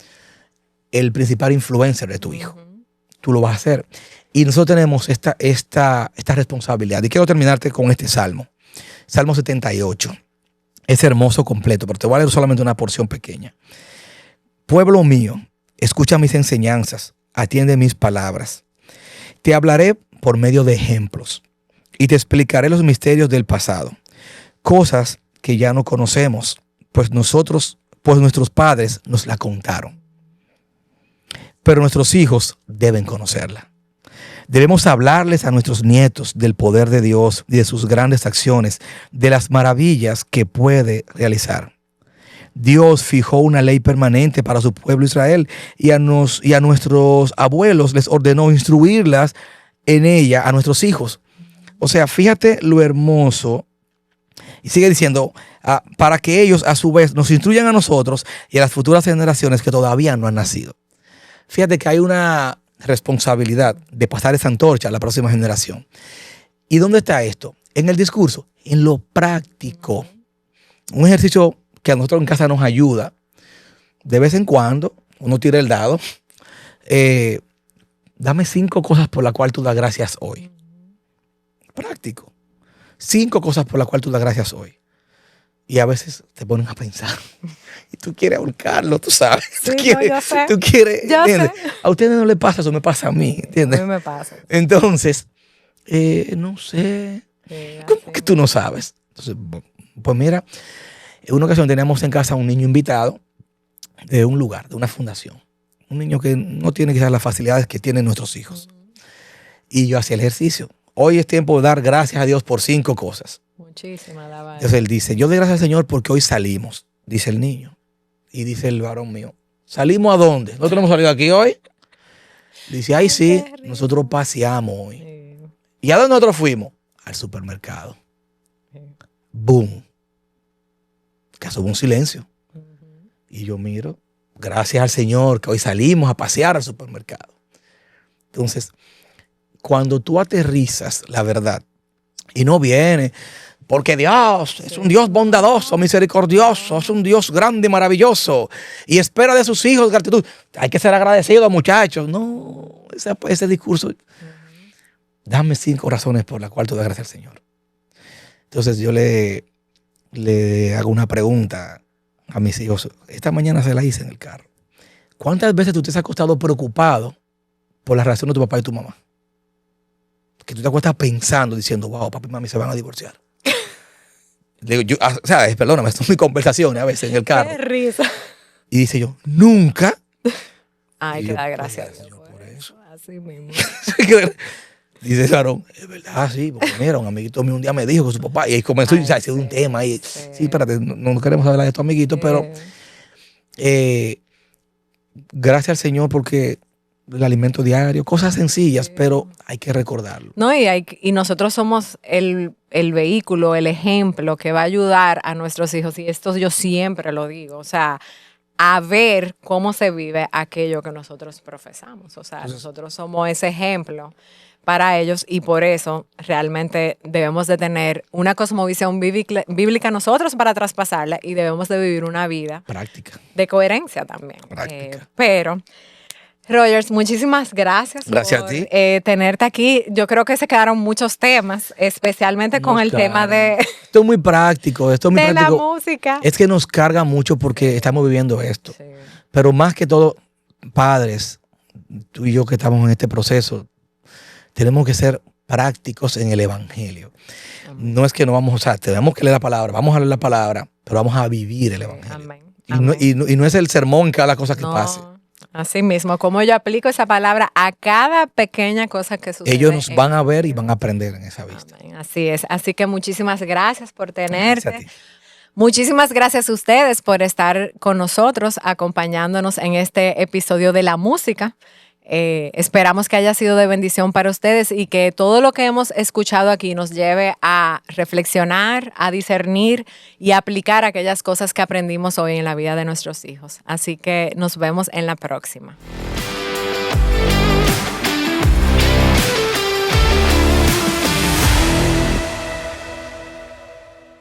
el principal influencer de tu hijo. Tú lo vas a hacer. Y nosotros tenemos esta responsabilidad. Y quiero terminarte con este salmo. Salmo 78. Es hermoso completo, pero te voy a leer solamente una porción pequeña. Pueblo mío, escucha mis enseñanzas, atiende mis palabras. Te hablaré por medio de ejemplos y te explicaré los misterios del pasado. Cosas que ya no conocemos, pues nuestros padres nos la contaron. Pero nuestros hijos deben conocerla. Debemos hablarles a nuestros nietos del poder de Dios y de sus grandes acciones, de las maravillas que puede realizar. Dios fijó una ley permanente para su pueblo Israel y a nuestros abuelos les ordenó instruirlas en ella a nuestros hijos. O sea, fíjate lo hermoso. Y sigue diciendo, para que ellos a su vez nos instruyan a nosotros y a las futuras generaciones que todavía no han nacido. Fíjate que hay una responsabilidad de pasar esa antorcha a la próxima generación. ¿Y dónde está esto? En el discurso, en lo práctico. Un ejercicio que a nosotros en casa nos ayuda. De vez en cuando, uno tira el dado. Dame 5 cosas por las cuales tú das gracias hoy. Práctico. 5 cosas por las cuales tú das gracias hoy. Y a veces te ponen a pensar. Y tú quieres ahorcarlo, tú sabes. Sí, tú quieres, yo ¿entiendes? sé. A ustedes no les pasa, eso me pasa a mí, ¿entiendes? A mí me pasa. Entonces, no sé. ¿Cómo que tú no sabes? Entonces, pues mira, en una ocasión teníamos en casa un niño invitado de un lugar, de una fundación. Un niño que no tiene quizás las facilidades que tienen nuestros hijos. Y yo hacía el ejercicio. Hoy es tiempo de dar gracias a Dios por 5 cosas. Muchísimas alabanzas. Entonces él dice, yo doy gracias al Señor porque hoy salimos, dice el niño. Y dice el varón mío, ¿salimos a dónde? ¿Nosotros hemos salido aquí hoy? Dice, ay sí, nosotros paseamos hoy. ¿Y a dónde nosotros fuimos? Al supermercado. Boom. Que hubo un silencio. Y yo miro, gracias al Señor que hoy salimos a pasear al supermercado. Entonces, cuando tú aterrizas la verdad y no viene, porque Dios es un Dios bondadoso, misericordioso, es un Dios grande, maravilloso y espera de sus hijos gratitud. Hay que ser agradecidos, muchachos. No, ese discurso. Dame 5 razones por las cuales tú das gracias al Señor. Entonces yo le hago una pregunta a mis hijos. Esta mañana se la hice en el carro. ¿Cuántas veces tú te has acostado preocupado por la reacción de tu papá y tu mamá? Que tú te acuestas pensando, diciendo, wow, papá y mami se van a divorciar. Le digo, perdóname, esto es mi conversación a veces en el carro. Qué risa. Y dice yo, nunca. Ay, y que yo, da gracias a Dios por eso. Así mismo. Dice Sharon, es verdad, sí, porque mira, un amiguito mío un día me dijo que su papá, y ahí comenzó a decir un tema, y sí, espérate, no queremos hablar de esto, amiguito, pero gracias al Señor porque el alimento diario, cosas sencillas, pero hay que recordarlo. No, y nosotros somos el vehículo, el ejemplo que va a ayudar a nuestros hijos, y esto yo siempre lo digo, o sea, a ver cómo se vive aquello que nosotros profesamos. O sea, nosotros somos ese ejemplo para ellos y por eso realmente debemos de tener una cosmovisión bíblica nosotros para traspasarla y debemos de vivir una vida práctica, de coherencia también. Práctica. Pero, Rogers, muchísimas gracias por a ti. Tenerte aquí. Yo creo que se quedaron muchos temas, especialmente con el tema de... Esto es muy práctico, de la música. Es que nos carga mucho porque estamos viviendo esto. Sí. Pero más que todo, padres, tú y yo que estamos en este proceso, tenemos que ser prácticos en el evangelio. Amén. No es que no vamos, o sea, tenemos que leer la palabra, vamos a leer la palabra, pero vamos a vivir el evangelio. Amén. Y no es el sermón cada cosa que pase. Así mismo, como yo aplico esa palabra a cada pequeña cosa que sucede. Ellos nos van a ver y van a aprender en esa vista. Amén. Así es. Así que muchísimas gracias por tenerte. Muchísimas gracias a ustedes por estar con nosotros, acompañándonos en este episodio de la música. Esperamos que haya sido de bendición para ustedes y que todo lo que hemos escuchado aquí nos lleve a reflexionar, a discernir y a aplicar aquellas cosas que aprendimos hoy en la vida de nuestros hijos. Así que nos vemos en la próxima.